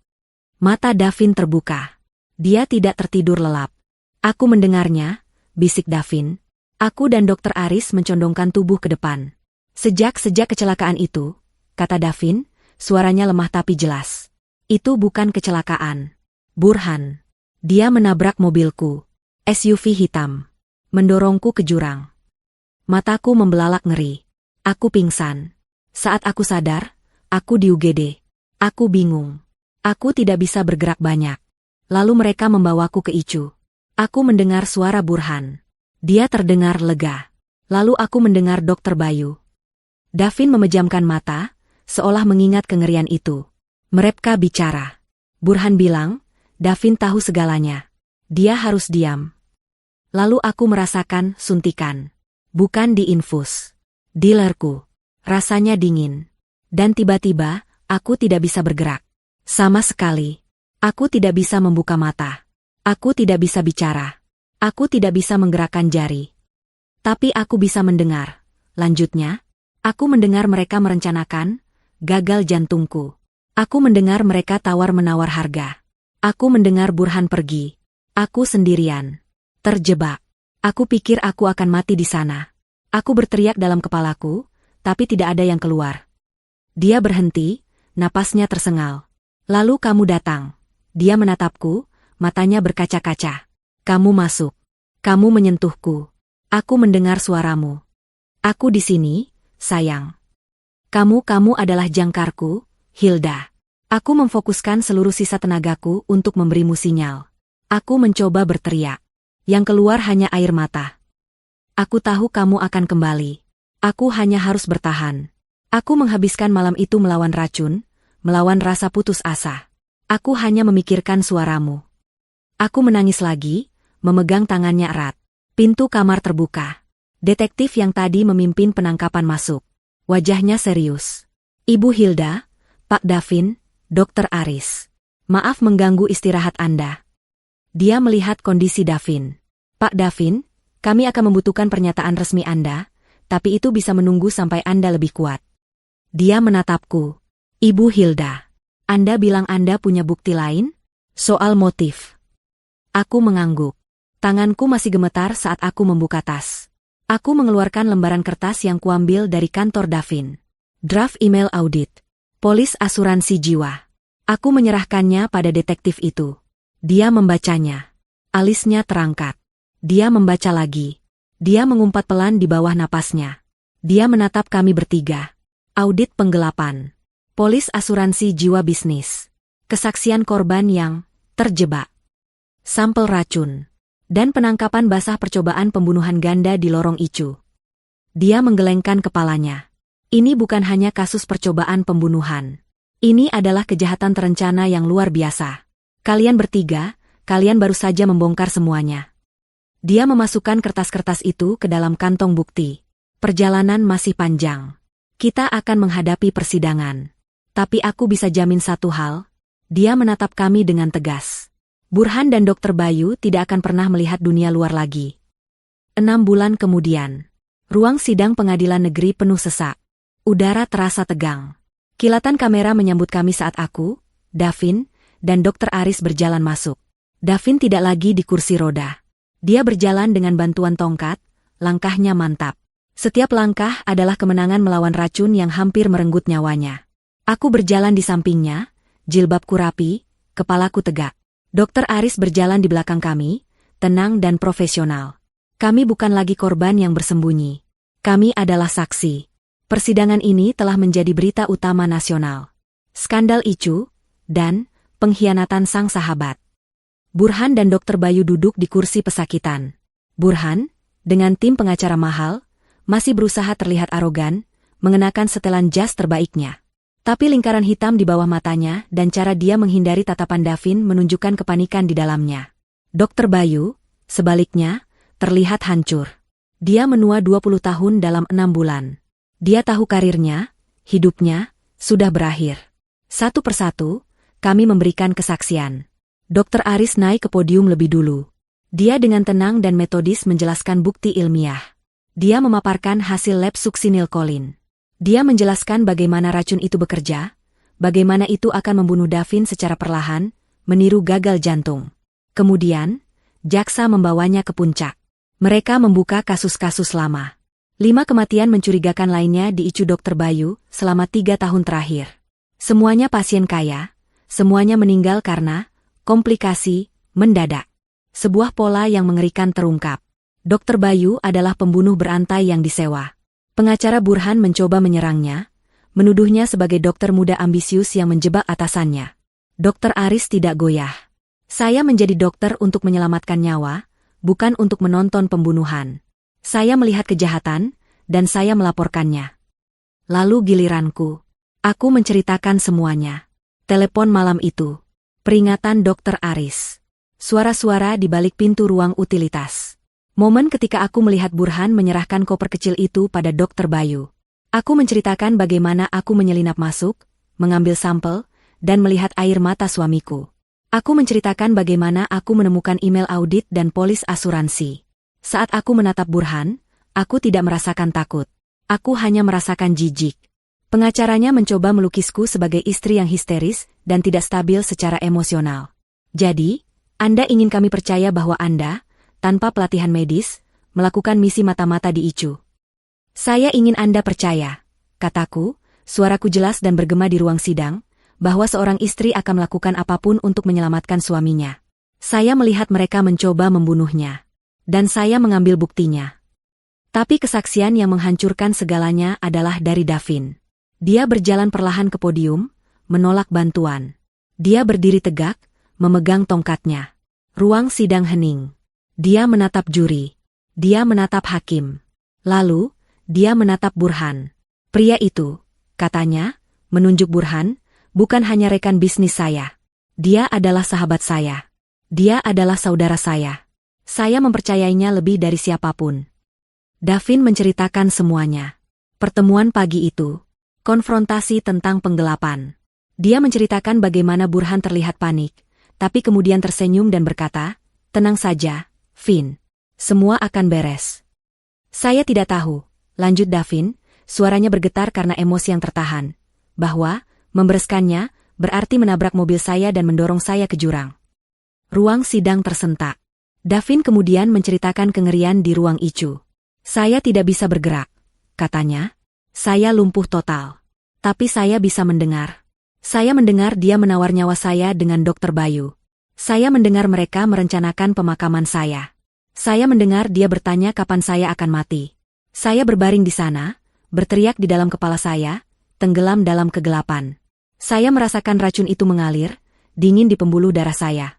Mata Davin terbuka. Dia tidak tertidur lelap. Aku mendengarnya, bisik Davin. Aku dan Dokter Aris mencondongkan tubuh ke depan. Sejak kecelakaan itu, kata Davin, suaranya lemah tapi jelas. Itu bukan kecelakaan. Burhan. Dia menabrak mobilku. SUV hitam. Mendorongku ke jurang. Mataku membelalak ngeri. Aku pingsan. Saat aku sadar, aku di UGD. Aku bingung. Aku tidak bisa bergerak banyak. Lalu mereka membawaku ke ICU. Aku mendengar suara Burhan. Dia terdengar lega. Lalu aku mendengar Dokter Bayu. Davin memejamkan mata, seolah mengingat kengerian itu. Mereka bicara. Burhan bilang, Davin tahu segalanya. Dia harus diam. Lalu aku merasakan suntikan. Bukan di infus. Di leherku. Rasanya dingin. Dan tiba-tiba, aku tidak bisa bergerak. Sama sekali. Aku tidak bisa membuka mata. Aku tidak bisa bicara. Aku tidak bisa menggerakkan jari. Tapi aku bisa mendengar. Lanjutnya, aku mendengar mereka merencanakan gagal jantungku. Aku mendengar mereka tawar-menawar harga. Aku mendengar Burhan pergi. Aku sendirian. Terjebak. Aku pikir aku akan mati di sana. Aku berteriak dalam kepalaku, tapi tidak ada yang keluar. Dia berhenti, napasnya tersengal. Lalu kamu datang. Dia menatapku, matanya berkaca-kaca. Kamu masuk. Kamu menyentuhku. Aku mendengar suaramu. Aku di sini, sayang. Kamu adalah jangkarku, Hilda. Aku memfokuskan seluruh sisa tenagaku untuk memberimu sinyal. Aku mencoba berteriak. Yang keluar hanya air mata. Aku tahu kamu akan kembali. Aku hanya harus bertahan. Aku menghabiskan malam itu melawan racun, melawan rasa putus asa. Aku hanya memikirkan suaramu. Aku menangis lagi, memegang tangannya erat. Pintu kamar terbuka. Detektif yang tadi memimpin penangkapan masuk. Wajahnya serius. Ibu Hilda, Pak Davin, Dokter Aris. Maaf mengganggu istirahat Anda. Dia melihat kondisi Davin. Pak Davin, Kami akan membutuhkan pernyataan resmi Anda, tapi itu bisa menunggu sampai Anda lebih kuat. Dia menatapku. Ibu Hilda, Anda bilang Anda punya bukti lain? Soal motif. Aku mengangguk. Tanganku masih gemetar saat aku membuka tas. Aku mengeluarkan lembaran kertas yang kuambil dari kantor Davin. Draft email audit. Polis asuransi jiwa. Aku menyerahkannya pada detektif itu. Dia membacanya. Alisnya terangkat. Dia membaca lagi. Dia mengumpat pelan di bawah napasnya. Dia menatap kami bertiga. Audit penggelapan. Polis asuransi jiwa bisnis. Kesaksian korban yang terjebak. Sampel racun. Dan penangkapan basah percobaan pembunuhan ganda di lorong Icu. Dia menggelengkan kepalanya. Ini bukan hanya kasus percobaan pembunuhan. Ini adalah kejahatan terencana yang luar biasa. Kalian bertiga, kalian baru saja membongkar semuanya. Dia memasukkan kertas-kertas itu ke dalam kantong bukti. Perjalanan masih panjang. Kita akan menghadapi persidangan. Tapi aku bisa jamin satu hal. Dia menatap kami dengan tegas. Burhan dan Dr. Bayu tidak akan pernah melihat dunia luar lagi. 6 bulan kemudian. Ruang sidang pengadilan negeri penuh sesak. Udara terasa tegang. Kilatan kamera menyambut kami saat aku, Davin, dan Dr. Aris berjalan masuk. Davin tidak lagi di kursi roda. Dia berjalan dengan bantuan tongkat, langkahnya mantap. Setiap langkah adalah kemenangan melawan racun yang hampir merenggut nyawanya. Aku berjalan di sampingnya, jilbabku rapi, kepalaku tegak. Dr. Aris berjalan di belakang kami, tenang dan profesional. Kami bukan lagi korban yang bersembunyi. Kami adalah saksi. Persidangan ini telah menjadi berita utama nasional. Skandal Icu, dan pengkhianatan sang sahabat. Burhan dan Dr. Bayu duduk di kursi pesakitan. Burhan, dengan tim pengacara mahal, masih berusaha terlihat arogan, mengenakan setelan jas terbaiknya. Tapi lingkaran hitam di bawah matanya dan cara dia menghindari tatapan Davin menunjukkan kepanikan di dalamnya. Dr. Bayu, sebaliknya, terlihat hancur. Dia menua 20 tahun dalam 6 bulan. Dia tahu karirnya, hidupnya, sudah berakhir. Satu persatu, kami memberikan kesaksian. Dr. Aris naik ke podium lebih dulu. Dia dengan tenang dan metodis menjelaskan bukti ilmiah. Dia memaparkan hasil lab suksinilkolin. Dia menjelaskan bagaimana racun itu bekerja, bagaimana itu akan membunuh Davin secara perlahan, meniru gagal jantung. Kemudian, jaksa membawanya ke puncak. Mereka membuka kasus-kasus lama. 5 kematian mencurigakan lainnya di Icu Dr. Bayu selama 3 tahun terakhir. Semuanya pasien kaya, semuanya meninggal karena komplikasi mendadak. Sebuah pola yang mengerikan terungkap. Dr. Bayu adalah pembunuh berantai yang disewa. Pengacara Burhan mencoba menyerangnya, menuduhnya sebagai dokter muda ambisius yang menjebak atasannya. Dr. Aris tidak goyah. Saya menjadi dokter untuk menyelamatkan nyawa, bukan untuk menonton pembunuhan. Saya melihat kejahatan, dan saya melaporkannya. Lalu giliranku. Aku menceritakan semuanya. Telepon malam itu. Peringatan Dr. Aris. Suara-suara di balik pintu ruang utilitas. Momen ketika aku melihat Burhan menyerahkan koper kecil itu pada Dr. Bayu. Aku menceritakan bagaimana aku menyelinap masuk, mengambil sampel, dan melihat air mata suamiku. Aku menceritakan bagaimana aku menemukan email audit dan polis asuransi. Saat aku menatap Burhan, aku tidak merasakan takut. Aku hanya merasakan jijik. Pengacaranya mencoba melukisku sebagai istri yang histeris dan tidak stabil secara emosional. Jadi, Anda ingin kami percaya bahwa Anda, tanpa pelatihan medis, melakukan misi mata-mata di Icu. Saya ingin Anda percaya, kataku, suaraku jelas dan bergema di ruang sidang, bahwa seorang istri akan melakukan apapun untuk menyelamatkan suaminya. Saya melihat mereka mencoba membunuhnya. Dan saya mengambil buktinya. Tapi kesaksian yang menghancurkan segalanya adalah dari Davin. Dia berjalan perlahan ke podium, menolak bantuan. Dia berdiri tegak, memegang tongkatnya. Ruang sidang hening. Dia menatap juri. Dia menatap hakim. Lalu, dia menatap Burhan. Pria itu, katanya, menunjuk Burhan, bukan hanya rekan bisnis saya. Dia adalah sahabat saya. Dia adalah saudara saya. Saya mempercayainya lebih dari siapapun. Davin menceritakan semuanya. Pertemuan pagi itu. Konfrontasi tentang penggelapan. Dia menceritakan bagaimana Burhan terlihat panik, tapi kemudian tersenyum dan berkata, "Tenang saja, Vin. Semua akan beres. Saya tidak tahu, lanjut Davin, suaranya bergetar karena emosi yang tertahan, bahwa membereskannya berarti menabrak mobil saya dan mendorong saya ke jurang. Ruang sidang tersentak. Davin kemudian menceritakan kengerian di ruang ICU. Saya tidak bisa bergerak, katanya. Saya lumpuh total. Tapi saya bisa mendengar. Saya mendengar dia menawar nyawa saya dengan Dr. Bayu. Saya mendengar mereka merencanakan pemakaman saya. Saya mendengar dia bertanya kapan saya akan mati. Saya berbaring di sana, berteriak di dalam kepala saya, tenggelam dalam kegelapan. Saya merasakan racun itu mengalir, dingin di pembuluh darah saya.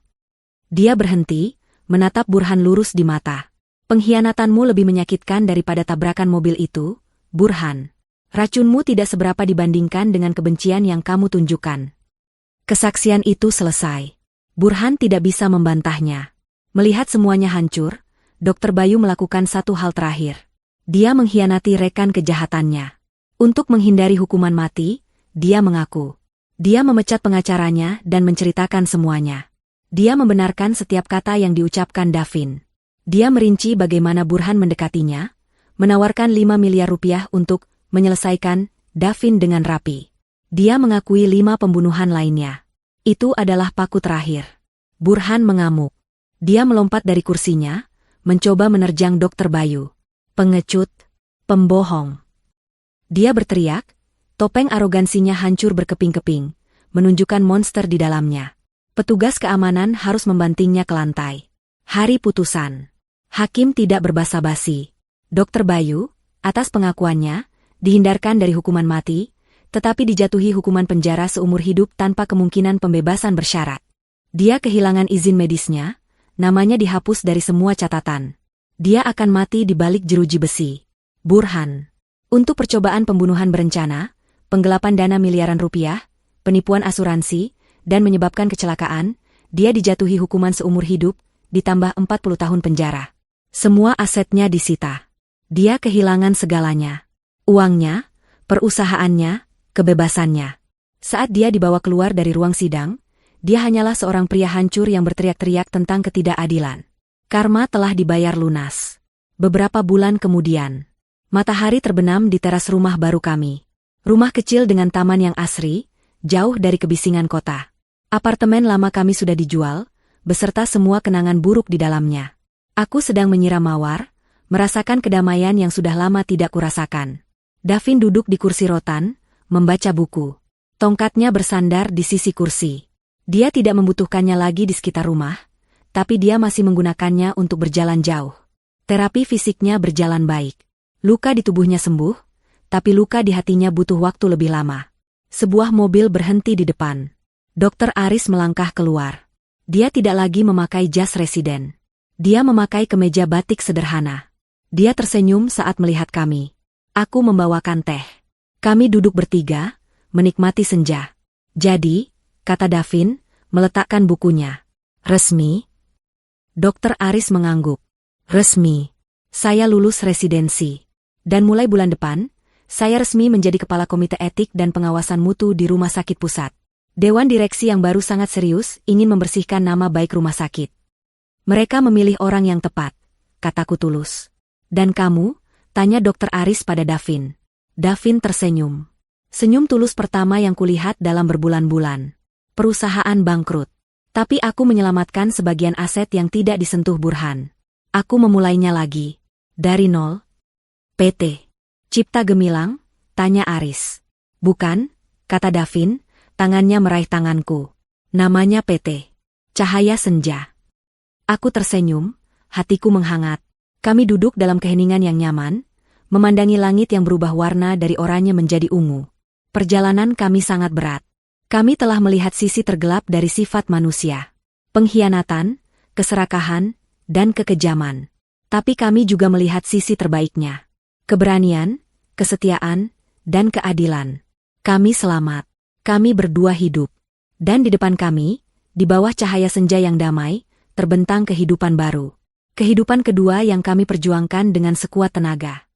Dia berhenti, menatap Burhan lurus di mata. Pengkhianatanmu lebih menyakitkan daripada tabrakan mobil itu, Burhan. Racunmu tidak seberapa dibandingkan dengan kebencian yang kamu tunjukkan. Kesaksian itu selesai. Burhan tidak bisa membantahnya. Melihat semuanya hancur, Dr. Bayu melakukan satu hal terakhir. Dia mengkhianati rekan kejahatannya. Untuk menghindari hukuman mati, dia mengaku. Dia memecat pengacaranya dan menceritakan semuanya. Dia membenarkan setiap kata yang diucapkan Davin. Dia merinci bagaimana Burhan mendekatinya, menawarkan 5 miliar rupiah untuk menyelesaikan Davin dengan rapi. Dia mengakui 5 pembunuhan lainnya. Itu adalah paku terakhir. Burhan mengamuk. Dia melompat dari kursinya, mencoba menerjang Dr. Bayu. Pengecut, pembohong. Dia berteriak, topeng arogansinya hancur berkeping-keping, menunjukkan monster di dalamnya. Petugas keamanan harus membantingnya ke lantai. Hari putusan. Hakim tidak berbasa-basi. Dr. Bayu, atas pengakuannya, dihindarkan dari hukuman mati, tetapi dijatuhi hukuman penjara seumur hidup tanpa kemungkinan pembebasan bersyarat. Dia kehilangan izin medisnya, namanya dihapus dari semua catatan. Dia akan mati di balik jeruji besi. Burhan. Untuk percobaan pembunuhan berencana, penggelapan dana miliaran rupiah, penipuan asuransi, dan menyebabkan kecelakaan, dia dijatuhi hukuman seumur hidup, ditambah 40 tahun penjara. Semua asetnya disita. Dia kehilangan segalanya. Uangnya, perusahaannya, kebebasannya. Saat dia dibawa keluar dari ruang sidang, dia hanyalah seorang pria hancur yang berteriak-teriak tentang ketidakadilan. Karma telah dibayar lunas. Beberapa bulan kemudian, matahari terbenam di teras rumah baru kami. Rumah kecil dengan taman yang asri, jauh dari kebisingan kota. Apartemen lama kami sudah dijual, beserta semua kenangan buruk di dalamnya. Aku sedang menyiram mawar, merasakan kedamaian yang sudah lama tidak kurasakan. Davin duduk di kursi rotan, membaca buku. Tongkatnya bersandar di sisi kursi. Dia tidak membutuhkannya lagi di sekitar rumah, tapi dia masih menggunakannya untuk berjalan jauh. Terapi fisiknya berjalan baik. Luka di tubuhnya sembuh, tapi luka di hatinya butuh waktu lebih lama. Sebuah mobil berhenti di depan. Dr. Aris melangkah keluar. Dia tidak lagi memakai jas residen. Dia memakai kemeja batik sederhana. Dia tersenyum saat melihat kami. Aku membawakan teh. Kami duduk bertiga, menikmati senja. Jadi, kata Davin, meletakkan bukunya. Resmi? Dr. Aris mengangguk. Resmi. Saya lulus residensi. Dan mulai bulan depan, saya resmi menjadi Kepala Komite Etik dan Pengawasan Mutu di Rumah Sakit Pusat. Dewan Direksi yang baru sangat serius ingin membersihkan nama baik rumah sakit. Mereka memilih orang yang tepat, kataku tulus. Dan kamu? Tanya Dr. Aris pada Davin. Davin tersenyum. Senyum tulus pertama yang kulihat dalam berbulan-bulan. Perusahaan bangkrut. Tapi aku menyelamatkan sebagian aset yang tidak disentuh Burhan. Aku memulainya lagi. Dari nol. PT. Cipta Gemilang? Tanya Aris. Bukan, kata Davin, tangannya meraih tanganku. Namanya PT. Cahaya Senja. Aku tersenyum, hatiku menghangat. Kami duduk dalam keheningan yang nyaman, memandangi langit yang berubah warna dari oranye menjadi ungu. Perjalanan kami sangat berat. Kami telah melihat sisi tergelap dari sifat manusia. Pengkhianatan, keserakahan, dan kekejaman. Tapi kami juga melihat sisi terbaiknya. Keberanian, kesetiaan, dan keadilan. Kami selamat. Kami berdua hidup. Dan di depan kami, di bawah cahaya senja yang damai, terbentang kehidupan baru. Kehidupan kedua yang kami perjuangkan dengan sekuat tenaga.